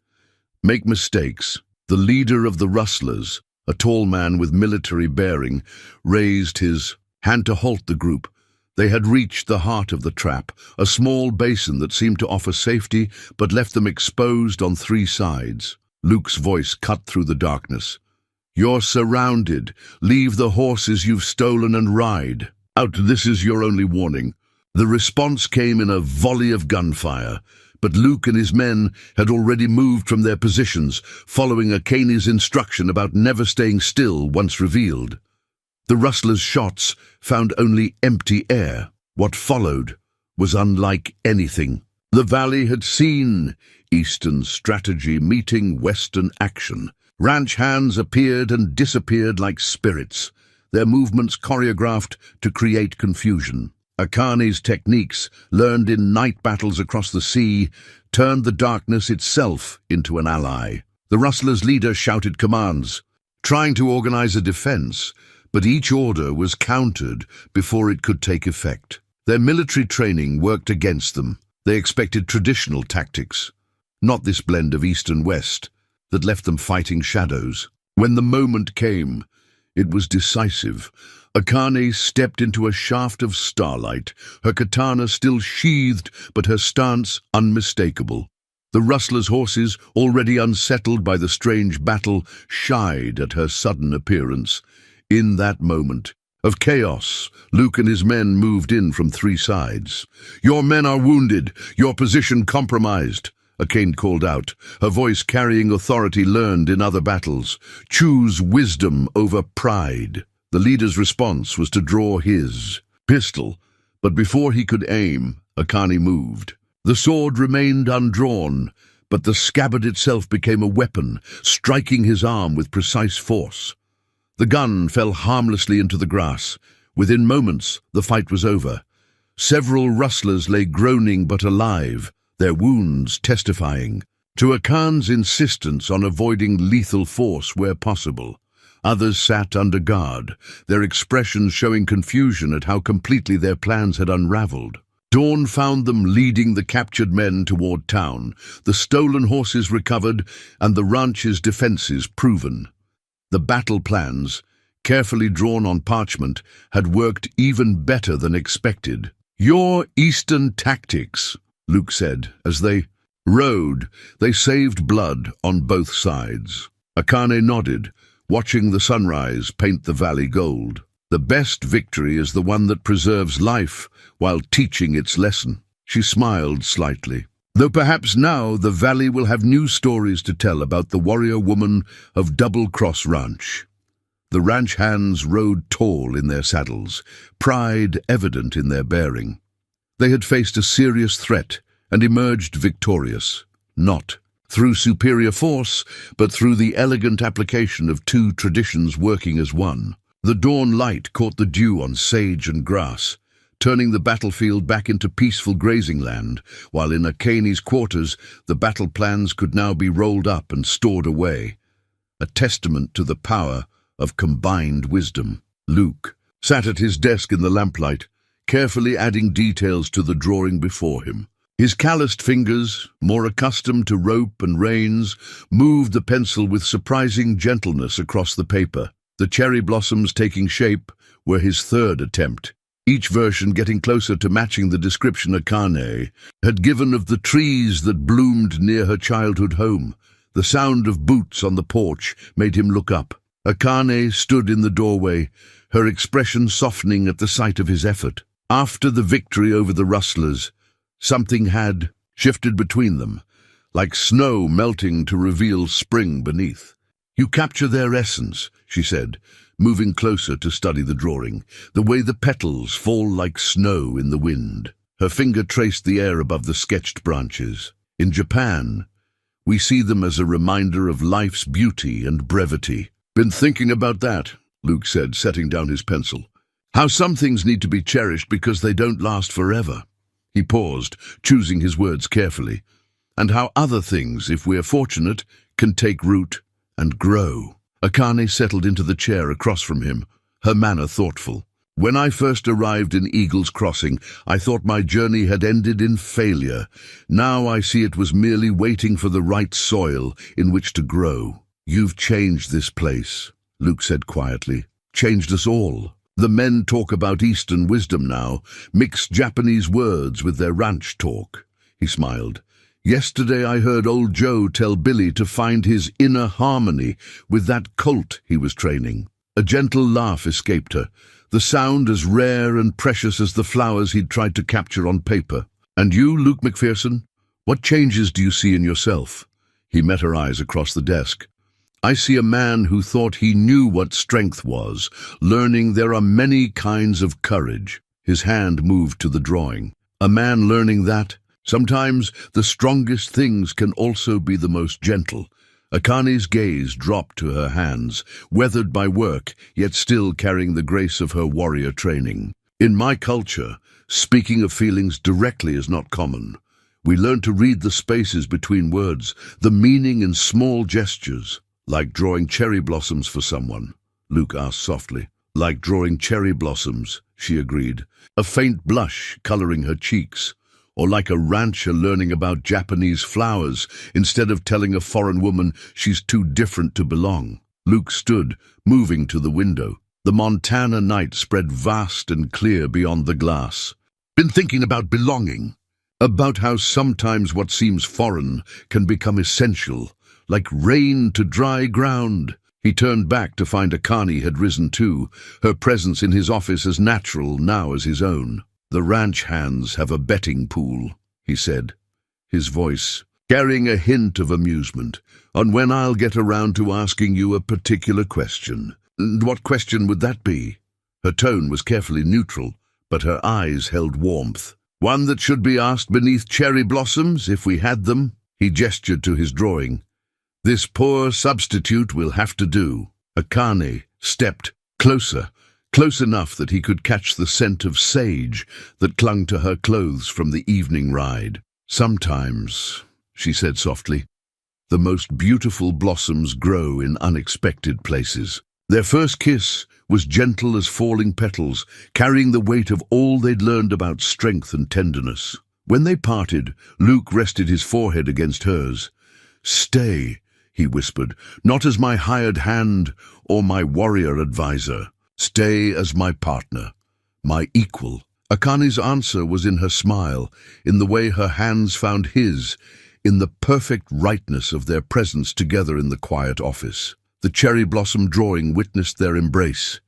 A: make mistakes. The leader of the rustlers, a tall man with military bearing, raised his hand to halt the group. They had reached the heart of the trap, a small basin that seemed to offer safety but left them exposed on 3 sides. Luke's voice cut through the darkness. "You're surrounded. Leave the horses you've stolen and ride. Out, this is your only warning." The response came in a volley of gunfire, but Luke and his men had already moved from their positions, following Akane's instruction about never staying still once revealed. The rustlers' shots found only empty air. What followed was unlike anything the valley had seen. Eastern strategy meeting Western action. Ranch hands appeared and disappeared like spirits, their movements choreographed to create confusion. Akane's techniques, learned in night battles across the sea, turned the darkness itself into an ally. The rustlers' leader shouted commands, trying to organize a defense, but each order was countered before it could take effect. Their military training worked against them. They expected traditional tactics, not this blend of East and West that left them fighting shadows. When the moment came, it was decisive. Akane stepped into a shaft of starlight, her katana still sheathed, but her stance unmistakable. The rustlers' horses, already unsettled by the strange battle, shied at her sudden appearance. In that moment, of chaos. Luke and his men moved in from three sides. "Your men are wounded, your position compromised," Akane called out, her voice carrying authority learned in other battles. "Choose wisdom over pride." The leader's response was to draw his pistol, but before he could aim, Akane moved. The sword remained undrawn, but the scabbard itself became a weapon, striking his arm with precise force. The gun fell harmlessly into the grass. Within moments, the fight was over. Several rustlers lay groaning but alive, their wounds testifying to Akane's insistence on avoiding lethal force where possible. Others sat under guard, their expressions showing confusion at how completely their plans had unraveled. Dawn found them leading the captured men toward town, the stolen horses recovered, and the ranch's defenses proven. The battle plans, carefully drawn on parchment, had worked even better than expected. "Your Eastern tactics," Luke said, as they rode. They saved blood on both sides. Akane nodded, watching the sunrise paint the valley gold. "The best victory is the one that preserves life while teaching its lesson." She smiled slightly. "Though perhaps now the valley will have new stories to tell about the warrior woman of Double Cross Ranch." The ranch hands rode tall in their saddles, pride evident in their bearing. They had faced a serious threat and emerged victorious, not through superior force, but through the elegant application of two traditions working as one. The dawn light caught the dew on sage and grass, turning the battlefield back into peaceful grazing land, while in Akane's quarters the battle plans could now be rolled up and stored away, a testament to the power of combined wisdom. Luke sat at his desk in the lamplight, carefully adding details to the drawing before him. His calloused fingers, more accustomed to rope and reins, moved the pencil with surprising gentleness across the paper. The cherry blossoms taking shape were his third attempt, each version getting closer to matching the description Akane had given of the trees that bloomed near her childhood home. The sound of boots on the porch made him look up. Akane stood in the doorway, her expression softening at the sight of his effort. After the victory over the rustlers, something had shifted between them, like snow melting to reveal spring beneath. "You capture their essence," she said, moving closer to study the drawing, "the way the petals fall like snow in the wind." Her finger traced the air above the sketched branches. "In Japan, we see them as a reminder of life's beauty and brevity." "Been thinking about that," Luke said, setting down his pencil. "How some things need to be cherished because they don't last forever." He paused, choosing his words carefully. "And how other things, if we're fortunate, can take root and grow." Akane settled into the chair across from him, her manner thoughtful. "When I first arrived in Eagle's Crossing, I thought my journey had ended in failure. Now I see it was merely waiting for the right soil in which to grow." "You've changed this place," Luke said quietly. "Changed us all. The men talk about Eastern wisdom now, mix Japanese words with their ranch talk." He smiled. "Yesterday I heard old Joe tell Billy to find his inner harmony with that colt he was training." A gentle laugh escaped her, the sound as rare and precious as the flowers he'd tried to capture on paper. "And you, Luke McPherson, what changes do you see in yourself?" He met her eyes across the desk. "I see a man who thought he knew what strength was, learning there are many kinds of courage." His hand moved to the drawing. "A man learning that sometimes the strongest things can also be the most gentle." Akane's gaze dropped to her hands, weathered by work, yet still carrying the grace of her warrior training. "In my culture, speaking of feelings directly is not common. We learn to read the spaces between words, the meaning in small gestures." "Like drawing cherry blossoms for someone?" Luke asked softly. "Like drawing cherry blossoms," she agreed, a faint blush coloring her cheeks. "Or like a rancher learning about Japanese flowers instead of telling a foreign woman she's too different to belong." Luke stood, moving to the window. The Montana night spread vast and clear beyond the glass. "Been thinking about belonging, about how sometimes what seems foreign can become essential, like rain to dry ground." He turned back to find Akane had risen too, her presence in his office as natural now as his own. "The ranch hands have a betting pool," he said, his voice carrying a hint of amusement, "on when I'll get around to asking you a particular question." "And what question would that be?" Her tone was carefully neutral, but her eyes held warmth. "One that should be asked beneath cherry blossoms, if we had them." He gestured to his drawing. "This poor substitute will have to do." Akane stepped closer, close enough that he could catch the scent of sage that clung to her clothes from the evening ride. "Sometimes," she said softly, "the most beautiful blossoms grow in unexpected places." Their first kiss was gentle as falling petals, carrying the weight of all they'd learned about strength and tenderness. When they parted, Luke rested his forehead against hers. "Stay," he whispered, "not as my hired hand or my warrior advisor. Stay as my partner, my equal." Akane's answer was in her smile, in the way her hands found his, in the perfect rightness of their presence together in the quiet office. The cherry blossom drawing witnessed their embrace,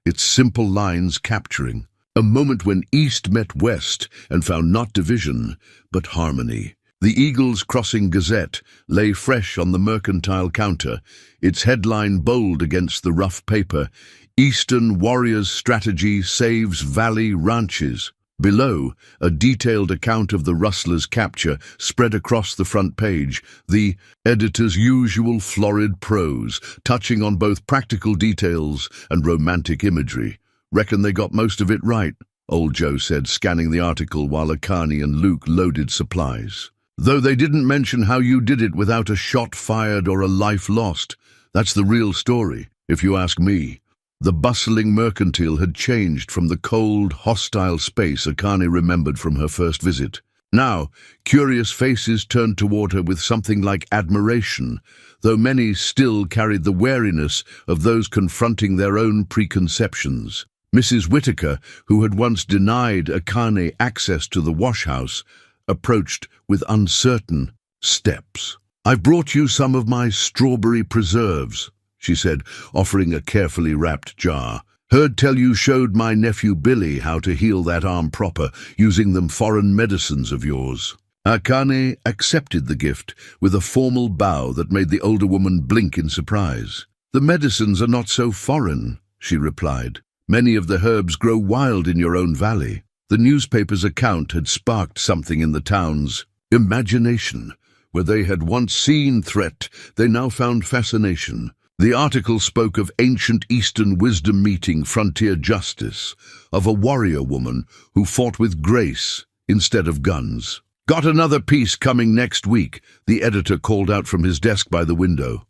A: its simple lines capturing a moment when East met West and found not division, but harmony. The Eagles Crossing Gazette lay fresh on the mercantile counter, its headline bold against the rough paper, "Eastern Warriors' Strategy Saves Valley Ranches." Below, a detailed account of the rustlers' capture spread across the front page, the editor's usual florid prose, touching on both practical details and romantic imagery. "Reckon they got most of it right," old Joe said, scanning the article while Akane and Luke loaded supplies. "Though they didn't mention how you did it without a shot fired or a life lost. That's the real story, if you ask me." The bustling mercantile had changed from the cold, hostile space Akane remembered from her first visit. Now, curious faces turned toward her with something like admiration, though many still carried the wariness of those confronting their own preconceptions. Mrs. Whitaker, who had once denied Akane access to the wash-house, approached with uncertain steps. "I've brought you some of my strawberry preserves," she said, offering a carefully wrapped jar. "Heard tell you showed my nephew Billy how to heal that arm proper, using them foreign medicines of yours." Akane accepted the gift with a formal bow that made the older woman blink in surprise. "The medicines are not so foreign," she replied. "Many of the herbs grow wild in your own valley." The newspaper's account had sparked something in the town's imagination. Where they had once seen threat, they now found fascination. The article spoke of ancient Eastern wisdom meeting frontier justice, of a warrior woman who fought with grace instead of guns. "Got another piece coming next week," the editor called out from his desk by the window.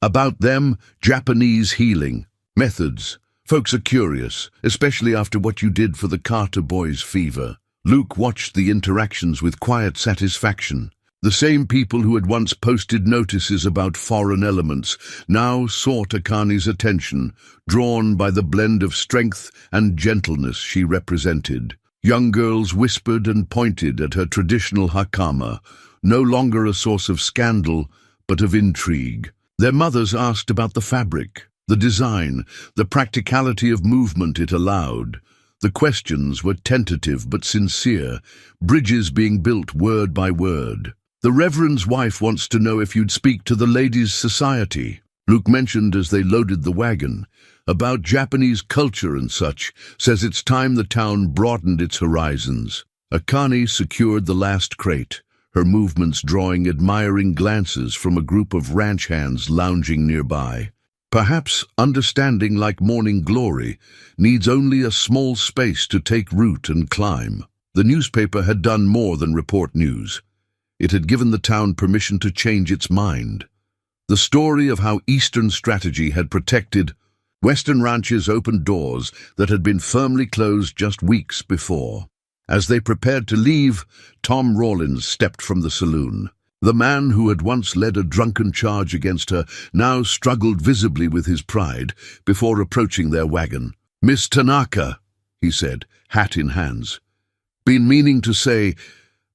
A: "About them, Japanese healing methods. Folks are curious, especially after what you did for the Carter boys' fever." Luke watched the interactions with quiet satisfaction. The same people who had once posted notices about foreign elements now sought Akane's attention, drawn by the blend of strength and gentleness she represented. Young girls whispered and pointed at her traditional hakama, no longer a source of scandal, but of intrigue. Their mothers asked about the fabric, the design, the practicality of movement it allowed. The questions were tentative but sincere, bridges being built word by word. "The Reverend's wife wants to know if you'd speak to the Ladies' Society," Luke mentioned as they loaded the wagon. "About Japanese culture and such, says it's time the town broadened its horizons." Akane secured the last crate, her movements drawing admiring glances from a group of ranch hands lounging nearby. Perhaps understanding, like morning glory, needs only a small space to take root and climb. The newspaper had done more than report news. It had given the town permission to change its mind. The story of how Eastern strategy had protected Western ranches opened doors that had been firmly closed just weeks before. As they prepared to leave, Tom Rawlins stepped from the saloon. The man who had once led a drunken charge against her now struggled visibly with his pride before approaching their wagon. "Miss Tanaka," he said, hat in hands. "Been meaning to say,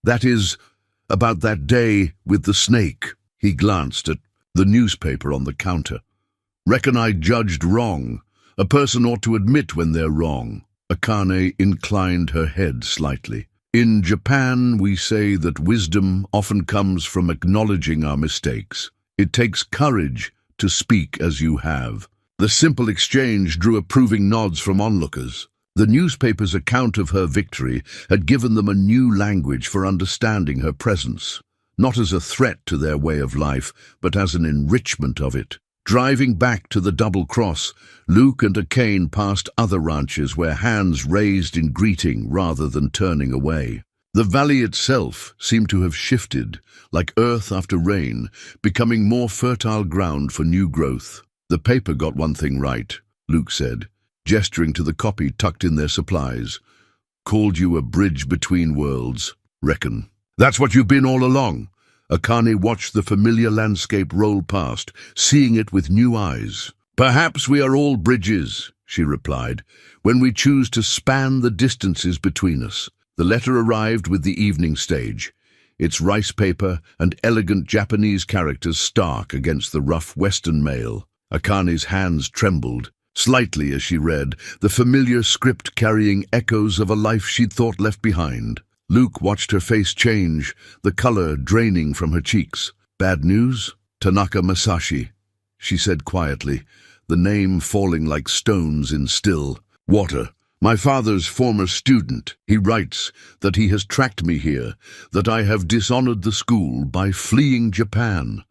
A: that is, about that day with the snake." He glanced at the newspaper on the counter. Reckon I judged wrong. A person ought to admit when they're wrong. Akane inclined her head slightly. In Japan, we say that wisdom often comes from acknowledging our mistakes. It takes courage to speak as you have. The simple exchange drew approving nods from onlookers. The newspaper's account of her victory had given them a new language for understanding her presence, not as a threat to their way of life, but as an enrichment of it. Driving back to the Double Cross, Luke and Akane passed other ranches where hands raised in greeting rather than turning away. The valley itself seemed to have shifted, like earth after rain, becoming more fertile ground for new growth. The paper got one thing right, Luke said, gesturing to the copy tucked in their supplies. Called you a bridge between worlds, reckon. That's what you've been all along. Akane watched the familiar landscape roll past, seeing it with new eyes. Perhaps we are all bridges, she replied, when we choose to span the distances between us. The letter arrived with the evening stage, its rice paper and elegant Japanese characters stark against the rough Western mail. Akane's hands trembled slightly as she read, the familiar script carrying echoes of a life she'd thought left behind. Luke watched her face change, the color draining from her cheeks. Bad news? Tanaka Masashi, she said quietly, the name falling like stones in still water. My father's former student. He writes that he has tracked me here, that I have dishonored the school by fleeing Japan.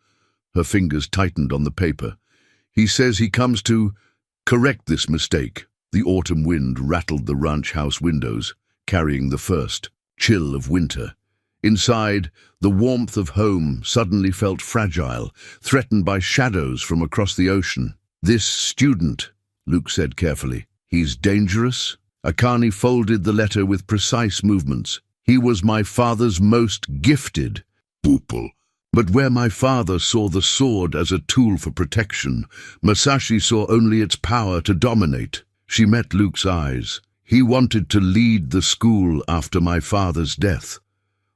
A: Her fingers tightened on the paper. He says he comes to correct this mistake. The autumn wind rattled the ranch house windows, carrying the first chill of winter. Inside, the warmth of home suddenly felt fragile, threatened by shadows from across the ocean. This student, Luke said carefully, he's dangerous? Akane folded the letter with precise movements. He was my father's most gifted pupil. But where my father saw the sword as a tool for protection, Masashi saw only its power to dominate. She met Luke's eyes. He wanted to lead the school after my father's death.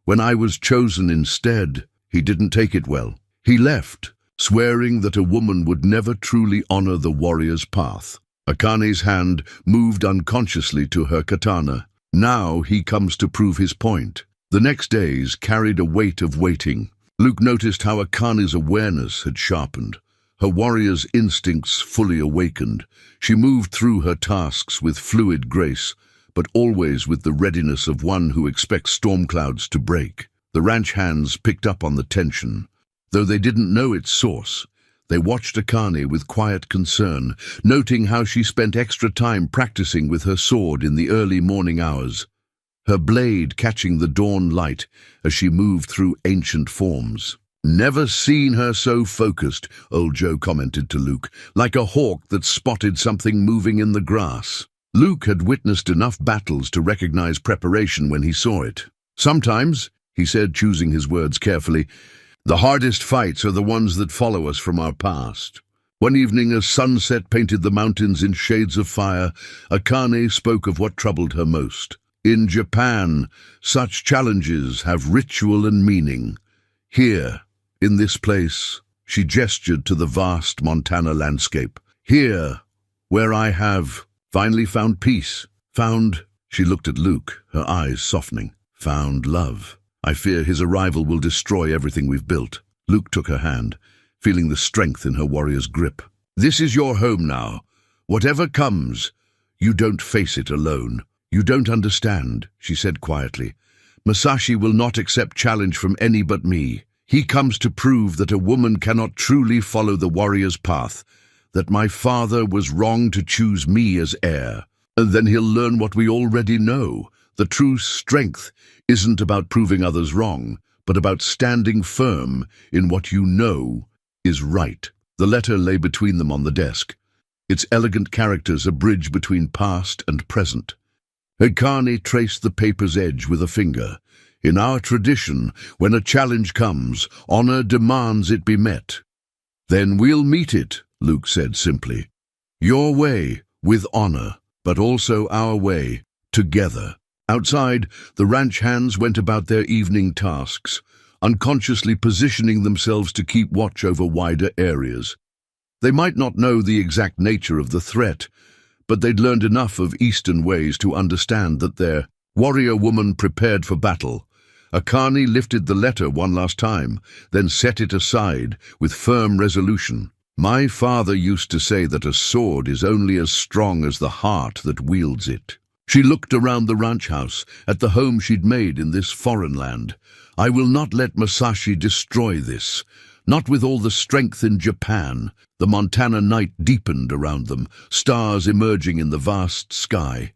A: When I was chosen instead, he didn't take it well. He left, swearing that a woman would never truly honor the warrior's path. Akane's hand moved unconsciously to her katana. Now he comes to prove his point. The next days carried a weight of waiting. Luke noticed how Akane's awareness had sharpened, her warrior's instincts fully awakened. She moved through her tasks with fluid grace, but always with the readiness of one who expects storm clouds to break. The ranch hands picked up on the tension. Though they didn't know its source, they watched Akane with quiet concern, noting how she spent extra time practicing with her sword in the early morning hours, her blade catching the dawn light as she moved through ancient forms. Never seen her so focused, old Joe commented to Luke, like a hawk that spotted something moving in the grass. Luke had witnessed enough battles to recognize preparation when he saw it. Sometimes, he said, choosing his words carefully, the hardest fights are the ones that follow us from our past. One evening, as sunset painted the mountains in shades of fire, Akane spoke of what troubled her most. In Japan, such challenges have ritual and meaning. Here, in this place, she gestured to the vast Montana landscape. Here, where I have finally found peace, she looked at Luke, her eyes softening, found love. I fear his arrival will destroy everything we've built. Luke took her hand, feeling the strength in her warrior's grip. This is your home now. Whatever comes, you don't face it alone. You don't understand, she said quietly. Masashi will not accept challenge from any but me. He comes to prove that a woman cannot truly follow the warrior's path, that my father was wrong to choose me as heir. And then he'll learn what we already know. The true strength isn't about proving others wrong, but about standing firm in what you know is right. The letter lay between them on the desk, its elegant characters a bridge between past and present. Akane traced the paper's edge with a finger. In our tradition, when a challenge comes, honor demands it be met. Then we'll meet it, Luke said simply. Your way, with honor, but also our way, together. Outside, the ranch hands went about their evening tasks, unconsciously positioning themselves to keep watch over wider areas. They might not know the exact nature of the threat, but they'd learned enough of Eastern ways to understand that their warrior woman prepared for battle. Akani lifted the letter one last time, then set it aside with firm resolution. My father used to say that a sword is only as strong as the heart that wields it. She looked around the ranch house, at the home she'd made in this foreign land. I will not let Masashi destroy this. Not with all the strength in Japan. The Montana night deepened around them, stars emerging in the vast sky.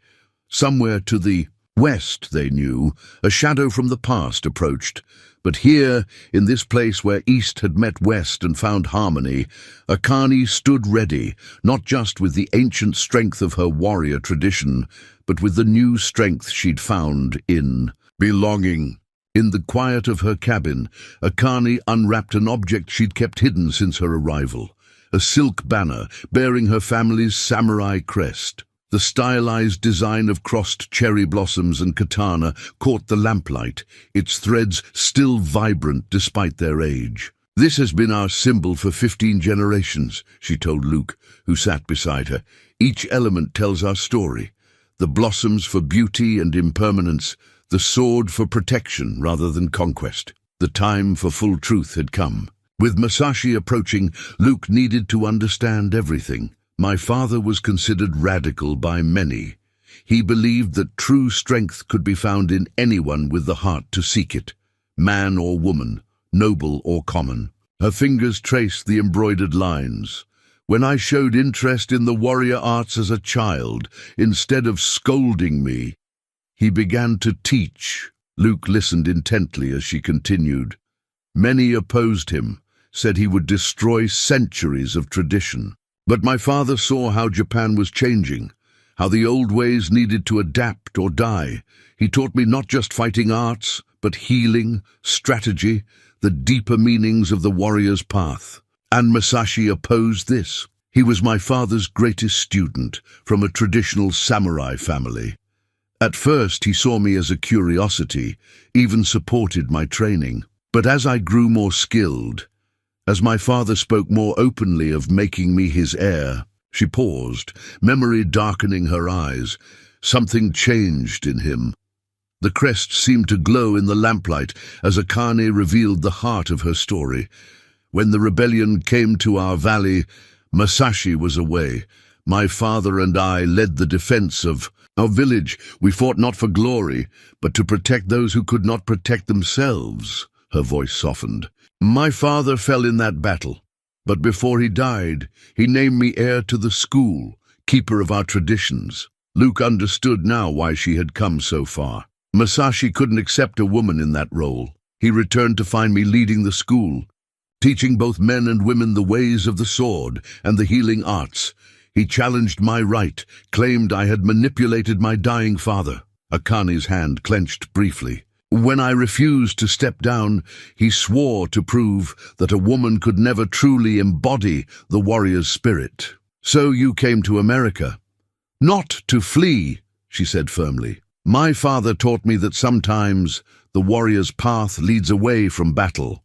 A: Somewhere to the west, they knew, a shadow from the past approached. But here, in this place where East had met West and found harmony, Akani stood ready, not just with the ancient strength of her warrior tradition, but with the new strength she'd found in belonging. In the quiet of her cabin, Akani unwrapped an object she'd kept hidden since her arrival, a silk banner bearing her family's samurai crest. The stylized design of crossed cherry blossoms and katana caught the lamplight, its threads still vibrant despite their age. This has been our symbol for 15 generations, she told Luke, who sat beside her. Each element tells our story. The blossoms for beauty and impermanence, the sword for protection rather than conquest. The time for full truth had come. With Masashi approaching, Luke needed to understand everything. My father was considered radical by many. He believed that true strength could be found in anyone with the heart to seek it, man or woman, noble or common. Her fingers traced the embroidered lines. When I showed interest in the warrior arts as a child, instead of scolding me, he began to teach. Luke listened intently as she continued. Many opposed him, said he would destroy centuries of tradition. But my father saw how Japan was changing, how the old ways needed to adapt or die. He taught me not just fighting arts, but healing, strategy, the deeper meanings of the warrior's path. And Masashi opposed this. He was my father's greatest student, from a traditional samurai family. At first he saw me as a curiosity, even supported my training. But as I grew more skilled, as my father spoke more openly of making me his heir, she paused, memory darkening her eyes. Something changed in him. The crest seemed to glow in the lamplight as Akane revealed the heart of her story. When the rebellion came to our valley, Masashi was away. My father and I led the defense of our village. We fought not for glory, but to protect those who could not protect themselves. Her voice softened. My father fell in that battle, but before he died, he named me heir to the school, keeper of our traditions. Luke understood now why she had come so far. Masashi couldn't accept a woman in that role. He returned to find me leading the school, teaching both men and women the ways of the sword and the healing arts. He challenged my right, claimed I had manipulated my dying father. Akane's hand clenched briefly. When I refused to step down, he swore to prove that a woman could never truly embody the warrior's spirit. So you came to America. Not to flee, she said firmly. My father taught me that sometimes the warrior's path leads away from battle,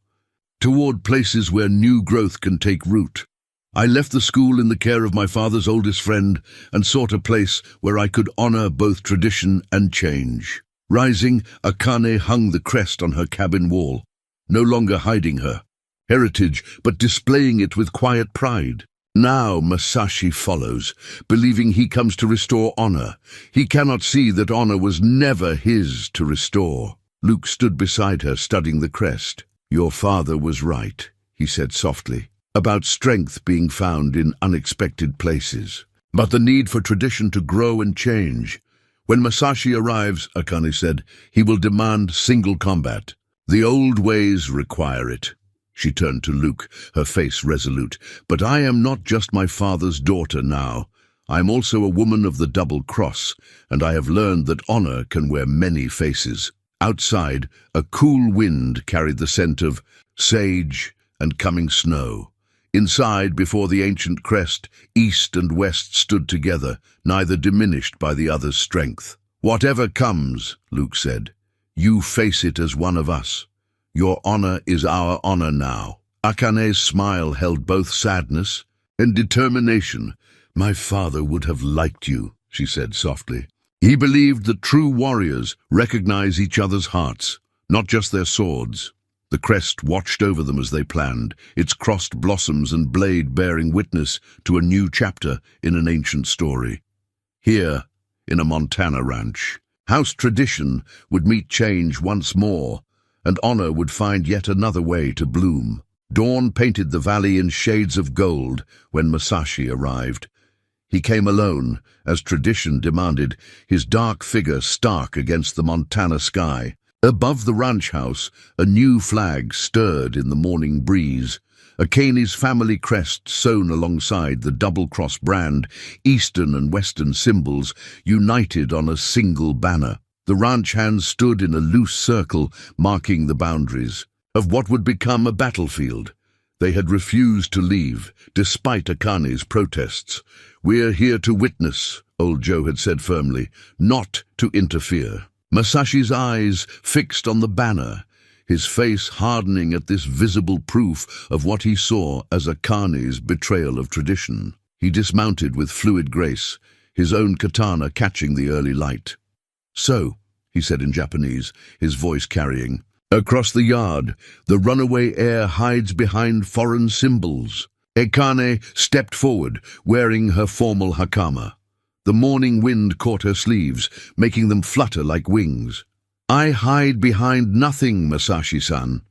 A: toward places where new growth can take root. I left the school in the care of my father's oldest friend and sought a place where I could honor both tradition and change. Rising, Akane hung the crest on her cabin wall, no longer hiding her heritage, but displaying it with quiet pride. Now Masashi follows, believing he comes to restore honor. He cannot see that honor was never his to restore. Luke stood beside her, studying the crest. Your father was right, he said softly, about strength being found in unexpected places, but the need for tradition to grow and change. When Masashi arrives, Akane said, he will demand single combat. The old ways require it. She turned to Luke, her face resolute. But I am not just my father's daughter now. I am also a woman of the double cross, and I have learned that honor can wear many faces. Outside, a cool wind carried the scent of sage and coming snow. Inside, before the ancient crest, East and West stood together, neither diminished by the other's strength. Whatever comes, Luke said, you face it as one of us. Your honor is our honor now. Akane's smile held both sadness and determination. My father would have liked you, she said softly. He believed that true warriors recognize each other's hearts, not just their swords. The crest watched over them as they planned, its crossed blossoms and blade bearing witness to a new chapter in an ancient story. Here, in a Montana ranch, house tradition would meet change once more, and honor would find yet another way to bloom. Dawn painted the valley in shades of gold when Masashi arrived. He came alone, as tradition demanded, his dark figure stark against the Montana sky. Above the ranch house, a new flag stirred in the morning breeze. Akani's family crest sewn alongside the double-cross brand, eastern and western symbols united on a single banner. The ranch hands stood in a loose circle marking the boundaries of what would become a battlefield. They had refused to leave, despite Akani's protests. "We're here to witness," old Joe had said firmly, "not to interfere." Masashi's eyes fixed on the banner, his face hardening at this visible proof of what he saw as Akani's betrayal of tradition. He dismounted with fluid grace, his own katana catching the early light. "So," he said in Japanese, his voice carrying, "across the yard, the runaway heir hides behind foreign symbols." Akane stepped forward, wearing her formal hakama. The morning wind caught her sleeves, making them flutter like wings. "I hide behind nothing, Masashi-san.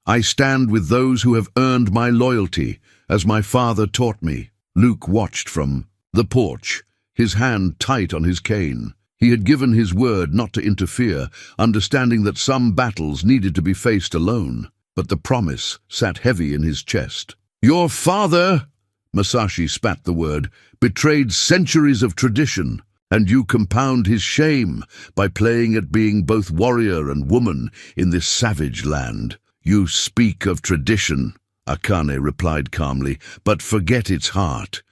A: I stand with those who have earned my loyalty, as my father taught me." Luke watched from the porch, his hand tight on his cane. He had given his word not to interfere, understanding that some battles needed to be faced alone. But the promise sat heavy in his chest. "Your father," Masashi spat the word, "betrayed centuries of tradition, and you compound his shame by playing at being both warrior and woman in this savage land." "You speak of tradition," Akane replied calmly, "but forget its heart.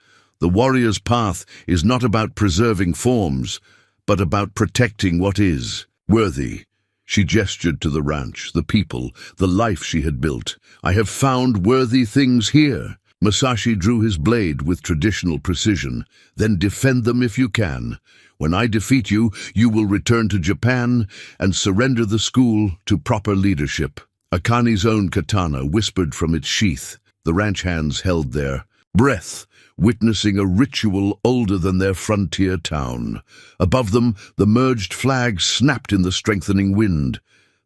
A: The warrior's path is not about preserving forms, but about protecting what is worthy." She gestured to the ranch, the people, the life she had built. "I have found worthy things here." Masashi drew his blade with traditional precision. "Then defend them if you can. When I defeat you, you will return to Japan and surrender the school to proper leadership." Akani's own katana whispered from its sheath. The ranch hands held their breath, witnessing a ritual older than their frontier town. Above them, the merged flag snapped in the strengthening wind.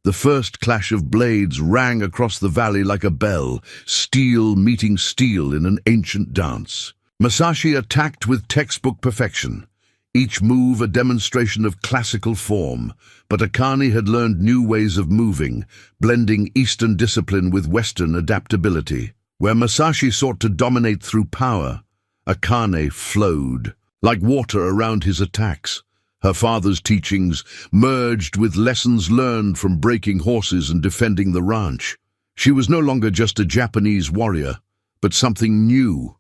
A: The first clash of blades rang across the valley like a bell, steel meeting steel in an ancient dance. Masashi attacked with textbook perfection, each move a demonstration of classical form, but Akane had learned new ways of moving, blending Eastern discipline with Western adaptability. Where Masashi sought to dominate through power, Akane flowed, like water around his attacks. Her father's teachings merged with lessons learned from breaking horses and defending the ranch. She was no longer just a Japanese warrior, but something new,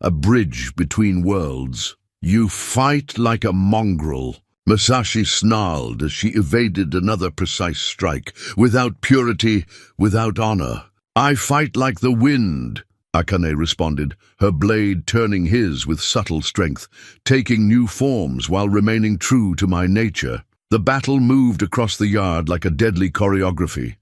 A: a bridge between worlds. "You fight like a mongrel," Masashi snarled as she evaded another precise strike. "Without purity, without honor." "I fight like the wind," Akane responded, her blade turning his with subtle strength, "taking new forms while remaining true to my nature." The battle moved across the yard like a deadly choreography.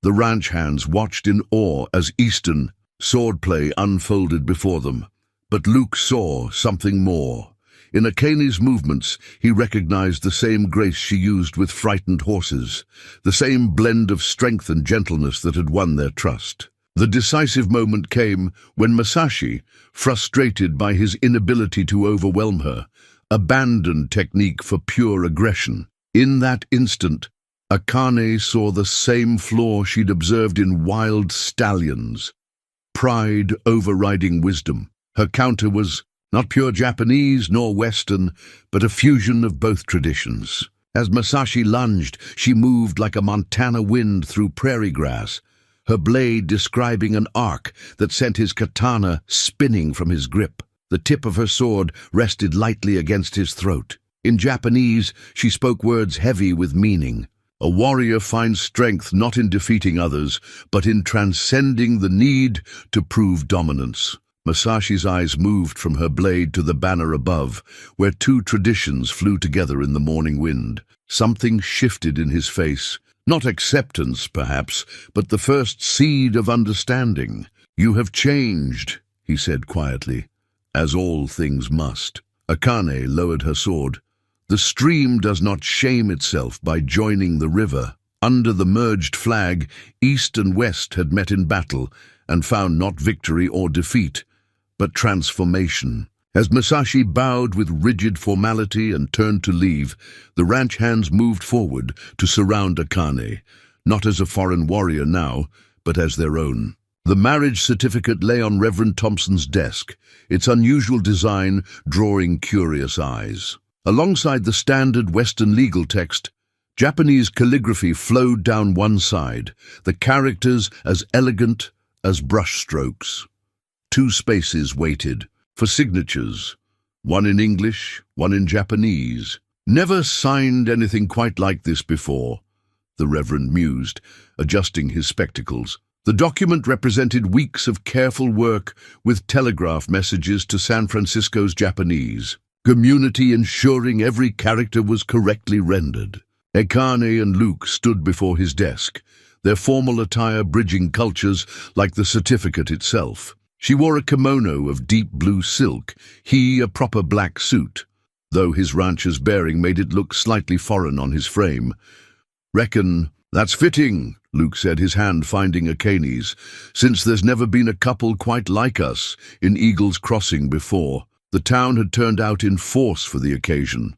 A: The ranch hands watched in awe as Eastern swordplay unfolded before them. But Luke saw something more. In Akane's movements, he recognized the same grace she used with frightened horses, the same blend of strength and gentleness that had won their trust. The decisive moment came when Masashi, frustrated by his inability to overwhelm her, abandoned technique for pure aggression. In that instant, Akane saw the same flaw she'd observed in wild stallions, pride overriding wisdom. Her counter was not pure Japanese nor Western, but a fusion of both traditions. As Masashi lunged, she moved like a Montana wind through prairie grass, her blade describing an arc that sent his katana spinning from his grip. The tip of her sword rested lightly against his throat. In Japanese, she spoke words heavy with meaning. A warrior finds strength not in defeating others, but in transcending the need to prove dominance. Masashi's eyes moved from her blade to the banner above, where two traditions flew together in the morning wind. Something shifted in his face. Not acceptance, perhaps, but the first seed of understanding. "You have changed," he said quietly, "as all things must." Akane lowered her sword. "The stream does not shame itself by joining the river." Under the merged flag, East and West had met in battle and found not victory or defeat, but transformation. As Masashi bowed with rigid formality and turned to leave, the ranch hands moved forward to surround Akane, not as a foreign warrior now, but as their own. The marriage certificate lay on Reverend Thompson's desk, its unusual design drawing curious eyes. Alongside the standard Western legal text, Japanese calligraphy flowed down one side, the characters as elegant as brushstrokes. Two spaces waited for signatures, one in English, one in Japanese. "Never signed anything quite like this before," the Reverend mused, adjusting his spectacles. The document represented weeks of careful work with telegraph messages to San Francisco's Japanese community, ensuring every character was correctly rendered. Akane and Luke stood before his desk, their formal attire bridging cultures like the certificate itself. She wore a kimono of deep blue silk, he a proper black suit, though his rancher's bearing made it look slightly foreign on his frame. "Reckon that's fitting," Luke said, his hand finding Akane's, "since there's never been a couple quite like us in Eagle's Crossing before." The town had turned out in force for the occasion.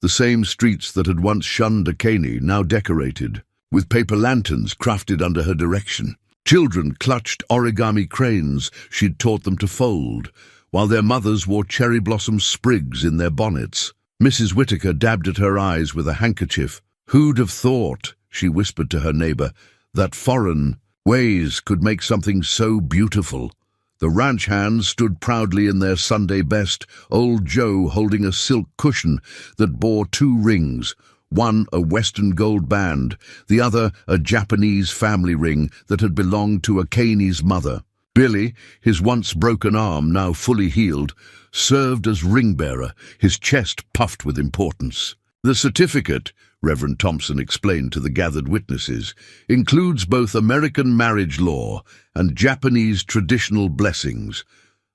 A: The same streets that had once shunned Akane now decorated, with paper lanterns crafted under her direction. Children clutched origami cranes she'd taught them to fold, while their mothers wore cherry blossom sprigs in their bonnets. Mrs. Whitaker dabbed at her eyes with a handkerchief. "Who'd have thought," she whispered to her neighbor, "that foreign ways could make something so beautiful?" The ranch hands stood proudly in their Sunday best, old Joe holding a silk cushion that bore two rings, one a Western gold band, the other a Japanese family ring that had belonged to Akane's mother. Billy, his once broken arm now fully healed, served as ring-bearer, his chest puffed with importance. "The certificate," Reverend Thompson explained to the gathered witnesses, "includes both American marriage law and Japanese traditional blessings,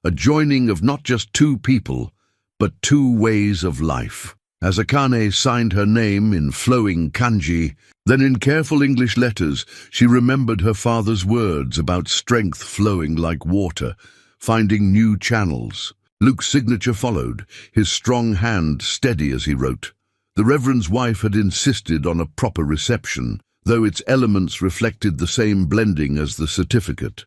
A: a joining of not just two people, but two ways of life." As Akane signed her name in flowing kanji, then in careful English letters, she remembered her father's words about strength flowing like water, finding new channels. Luke's signature followed, his strong hand steady as he wrote. The Reverend's wife had insisted on a proper reception, though its elements reflected the same blending as the certificate.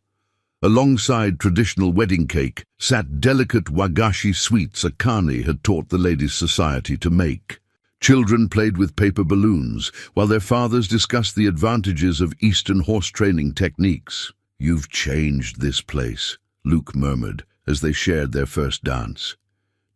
A: Alongside traditional wedding cake sat delicate wagashi sweets Akane had taught the ladies' society to make. Children played with paper balloons, while their fathers discussed the advantages of Eastern horse training techniques. "You've changed this place," Luke murmured as they shared their first dance.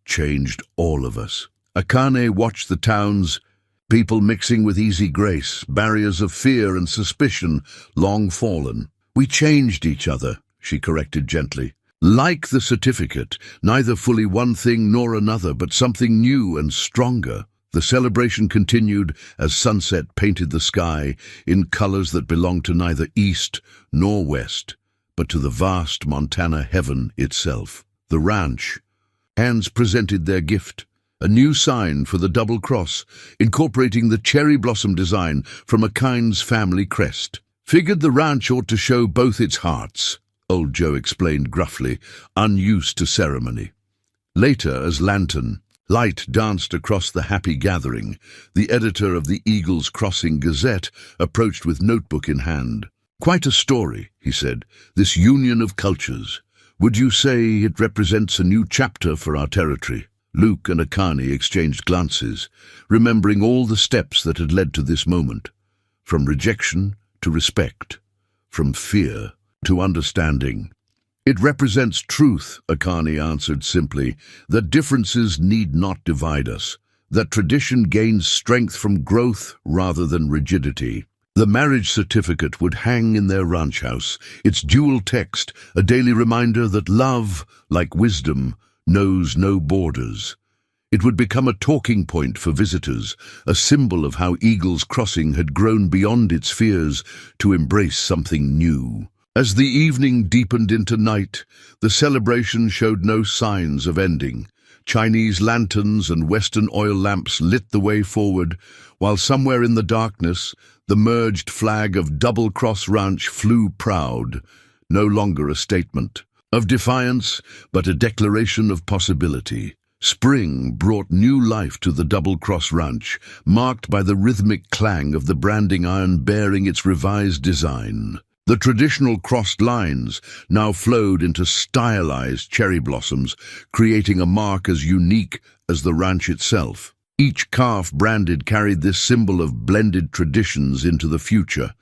A: "Changed all of us." Akane watched the town's people mixing with easy grace, barriers of fear and suspicion long fallen. "We changed each other," she corrected gently. "Like the certificate, neither fully one thing nor another, but something new and stronger." The celebration continued as sunset painted the sky in colors that belonged to neither East nor West, but to the vast Montana heaven itself. The ranch hands presented their gift, a new sign for the double cross, incorporating the cherry blossom design from Akane's family crest. "Figured the ranch ought to show both its hearts," old Joe explained gruffly, unused to ceremony. Later, as lantern light danced across the happy gathering, the editor of the Eagle's Crossing Gazette approached with notebook in hand. "Quite a story," he said, "this union of cultures. Would you say it represents a new chapter for our territory?" Luke and Akane exchanged glances, remembering all the steps that had led to this moment, from rejection to respect, from fear to understanding. "It represents truth," Akane answered simply, "that differences need not divide us, that tradition gains strength from growth rather than rigidity." The marriage certificate would hang in their ranch house, its dual text, a daily reminder that love, like wisdom, knows no borders. It would become a talking point for visitors, a symbol of how Eagle's Crossing had grown beyond its fears to embrace something new. As the evening deepened into night, the celebration showed no signs of ending. Chinese lanterns and Western oil lamps lit the way forward, while somewhere in the darkness, the merged flag of Double Cross Ranch flew proud, no longer a statement of defiance, but a declaration of possibility. Spring brought new life to the Double Cross Ranch, marked by the rhythmic clang of the branding iron bearing its revised design. The traditional crossed lines now flowed into stylized cherry blossoms, creating a mark as unique as the ranch itself. Each calf branded carried this symbol of blended traditions into the future.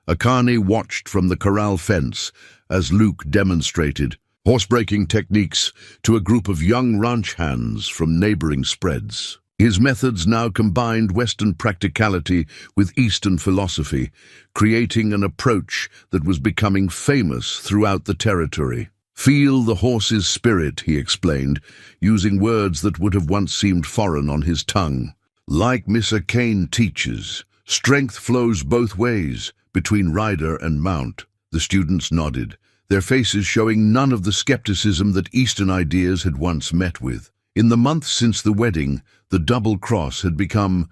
A: Akane watched from the corral fence as Luke demonstrated horsebreaking techniques to a group of young ranch hands from neighboring spreads. His methods now combined Western practicality with Eastern philosophy, creating an approach that was becoming famous throughout the territory. "Feel the horse's spirit," he explained, using words that would have once seemed foreign on his tongue. "Like Miss Kane teaches, strength flows both ways, between rider and mount." The students nodded, their faces showing none of the skepticism that Eastern ideas had once met with. In the months since the wedding, the Double Cross had become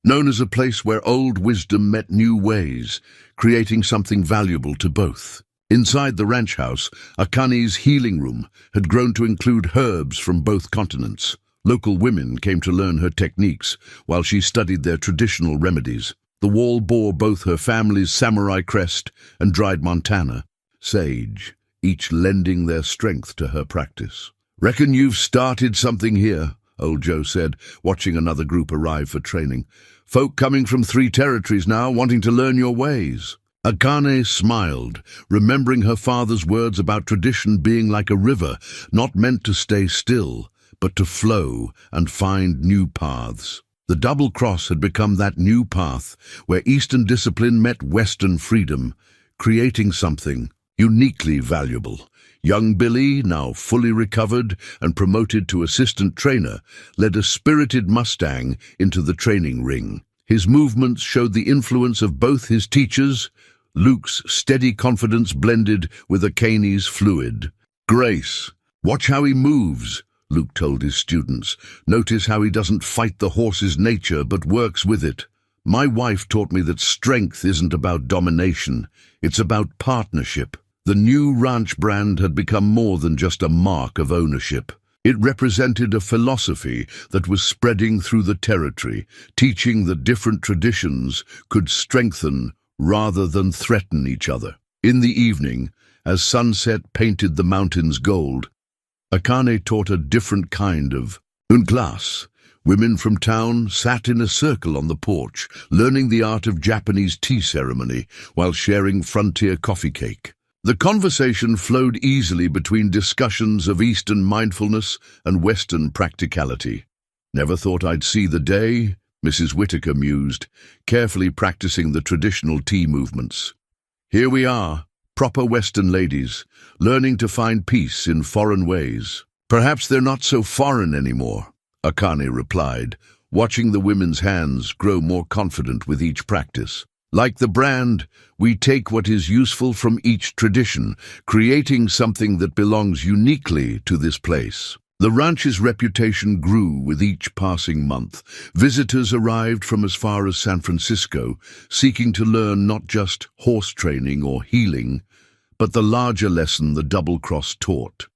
A: known as a place where old wisdom met new ways, creating something valuable to both. Inside the ranch house, Akane's healing room had grown to include herbs from both continents. Local women came to learn her techniques, while she studied their traditional remedies. The wall bore both her family's samurai crest and dried montana, sage, each lending their strength to her practice. "Reckon you've started something here," old Joe said, watching another group arrive for training. "Folk coming from 3 territories now, wanting to learn your ways." Akane smiled, remembering her father's words about tradition being like a river, not meant to stay still, but to flow and find new paths. The Double Cross had become that new path, where Eastern discipline met Western freedom, creating something uniquely valuable. Young Billy, now fully recovered and promoted to assistant trainer, led a spirited Mustang into the training ring. His movements showed the influence of both his teachers. Luke's steady confidence blended with Akane's fluid grace. "Watch how he moves," Luke told his students. "Notice how he doesn't fight the horse's nature but works with it. My wife taught me that strength isn't about domination, it's about partnership." The new ranch brand had become more than just a mark of ownership. It represented a philosophy that was spreading through the territory, teaching that different traditions could strengthen rather than threaten each other. In the evening, as sunset painted the mountains gold, Akane taught a different kind of class. Women from town sat in a circle on the porch, learning the art of Japanese tea ceremony while sharing frontier coffee cake. The conversation flowed easily between discussions of Eastern mindfulness and Western practicality. "Never thought I'd see the day," Mrs. Whitaker mused, carefully practicing the traditional tea movements. "Here we are, proper Western ladies, learning to find peace in foreign ways." "Perhaps they're not so foreign anymore," Akane replied, watching the women's hands grow more confident with each practice. "Like the brand, we take what is useful from each tradition, creating something that belongs uniquely to this place." The ranch's reputation grew with each passing month. Visitors arrived from as far as San Francisco, seeking to learn not just horse training or healing, but the larger lesson the Double Cross taught,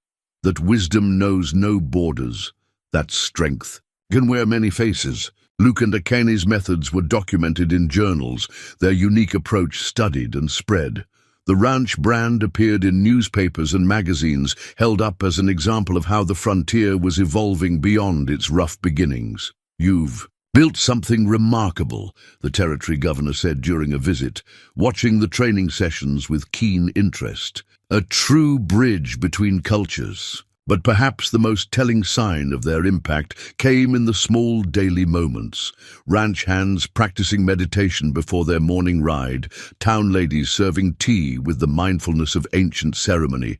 A: that wisdom knows no borders, that strength can wear many faces. Luke and Akane's methods were documented in journals, their unique approach studied and spread. The ranch brand appeared in newspapers and magazines, held up as an example of how the frontier was evolving beyond its rough beginnings. "You've built something remarkable," the territory governor said during a visit, watching the training sessions with keen interest. "A true bridge between cultures." But perhaps the most telling sign of their impact came in the small daily moments. Ranch hands practicing meditation before their morning ride, town ladies serving tea with the mindfulness of ancient ceremony,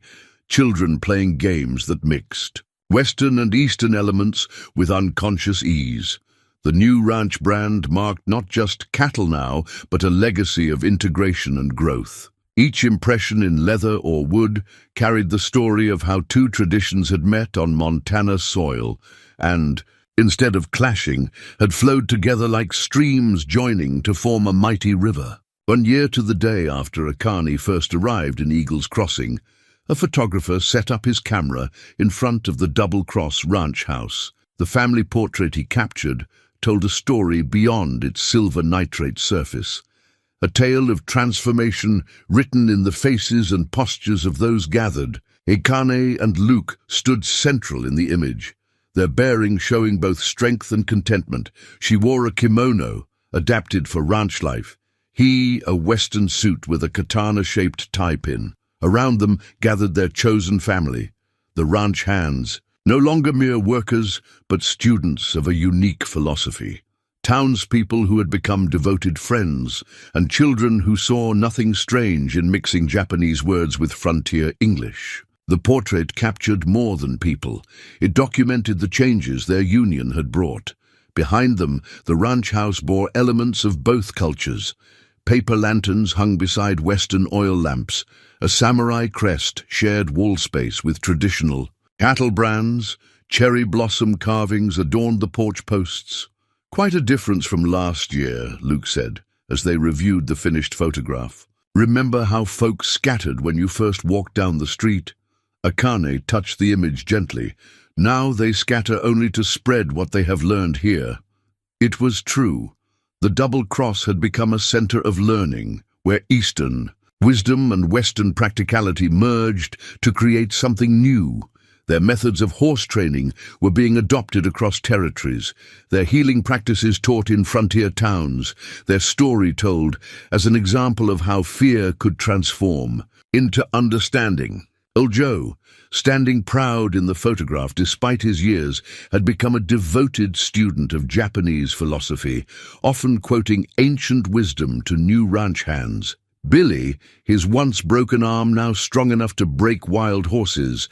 A: children playing games that mixed Western and Eastern elements with unconscious ease. The new ranch brand marked not just cattle now, but a legacy of integration and growth. Each impression in leather or wood carried the story of how two traditions had met on Montana soil and, instead of clashing, had flowed together like streams joining to form a mighty river. 1 year to the day after Akani first arrived in Eagle's Crossing, a photographer set up his camera in front of the Double Cross ranch house. The family portrait he captured told a story beyond its silver nitrate surface. A tale of transformation written in the faces and postures of those gathered. Akane and Luke stood central in the image, their bearing showing both strength and contentment. She wore a kimono, adapted for ranch life. He, a Western suit with a katana-shaped tie pin. Around them gathered their chosen family, the ranch hands, no longer mere workers, but students of a unique philosophy. Townspeople who had become devoted friends, and children who saw nothing strange in mixing Japanese words with frontier English. The portrait captured more than people. It documented the changes their union had brought. Behind them, the ranch house bore elements of both cultures. Paper lanterns hung beside Western oil lamps. A samurai crest shared wall space with traditional cattle brands. Cherry blossom carvings adorned the porch posts. "Quite a difference from last year," Luke said, as they reviewed the finished photograph. "Remember how folks scattered when you first walked down the street?" Akane touched the image gently. "Now they scatter only to spread what they have learned here." It was true. The Double Cross had become a center of learning, where Eastern wisdom and Western practicality merged to create something new. Their methods of horse training were being adopted across territories, their healing practices taught in frontier towns, their story told as an example of how fear could transform into understanding. Old Joe, standing proud in the photograph despite his years, had become a devoted student of Japanese philosophy, often quoting ancient wisdom to new ranch hands. Billy, his once broken arm now strong enough to break wild horses,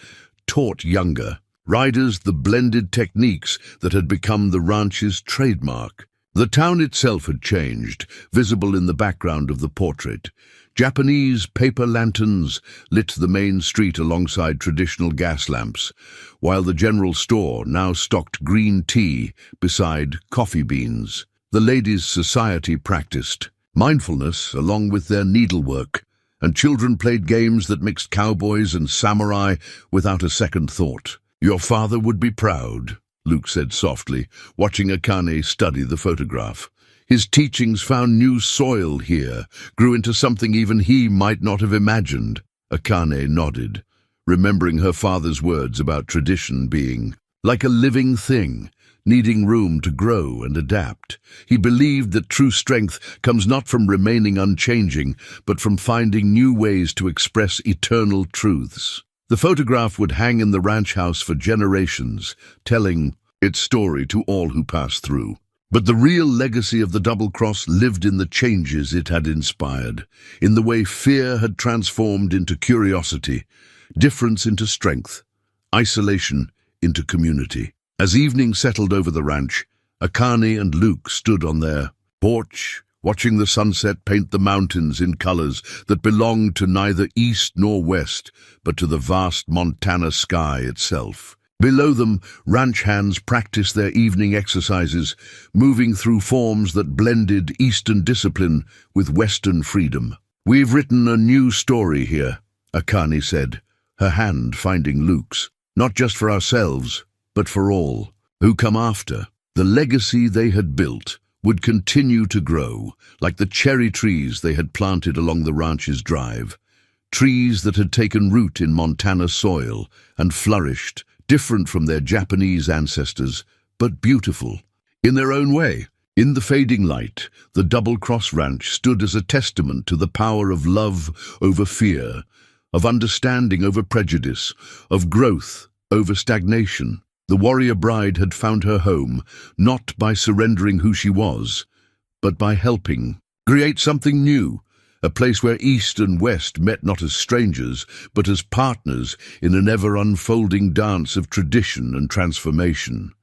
A: taught younger riders the blended techniques that had become the ranch's trademark. The town itself had changed, visible in the background of the portrait. Japanese paper lanterns lit the main street alongside traditional gas lamps, while the general store now stocked green tea beside coffee beans. The ladies' society practiced mindfulness along with their needlework, and children played games that mixed cowboys and samurai without a second thought. "Your father would be proud," Luke said softly, watching Akane study the photograph. His teachings found new soil here, grew into something even he might not have imagined. Akane nodded, remembering her father's words about tradition being like a living thing, needing room to grow and adapt. He believed that true strength comes not from remaining unchanging, but from finding new ways to express eternal truths. The photograph would hang in the ranch house for generations, telling its story to all who passed through. But the real legacy of the Double Cross lived in the changes it had inspired, in the way fear had transformed into curiosity, difference into strength, isolation into community. As evening settled over the ranch, Akane and Luke stood on their porch, watching the sunset paint the mountains in colors that belonged to neither east nor west, but to the vast Montana sky itself. Below them, ranch hands practiced their evening exercises, moving through forms that blended Eastern discipline with Western freedom. "We've written a new story here," Akane said, her hand finding Luke's. "Not just for ourselves, but for all who come after." The legacy they had built would continue to grow, like the cherry trees they had planted along the ranch's drive. Trees that had taken root in Montana soil and flourished, different from their Japanese ancestors, but beautiful in their own way. In the fading light, the Double Cross Ranch stood as a testament to the power of love over fear, of understanding over prejudice, of growth over stagnation. The warrior bride had found her home, not by surrendering who she was, but by helping create something new, a place where East and West met not as strangers, but as partners in an ever-unfolding dance of tradition and transformation.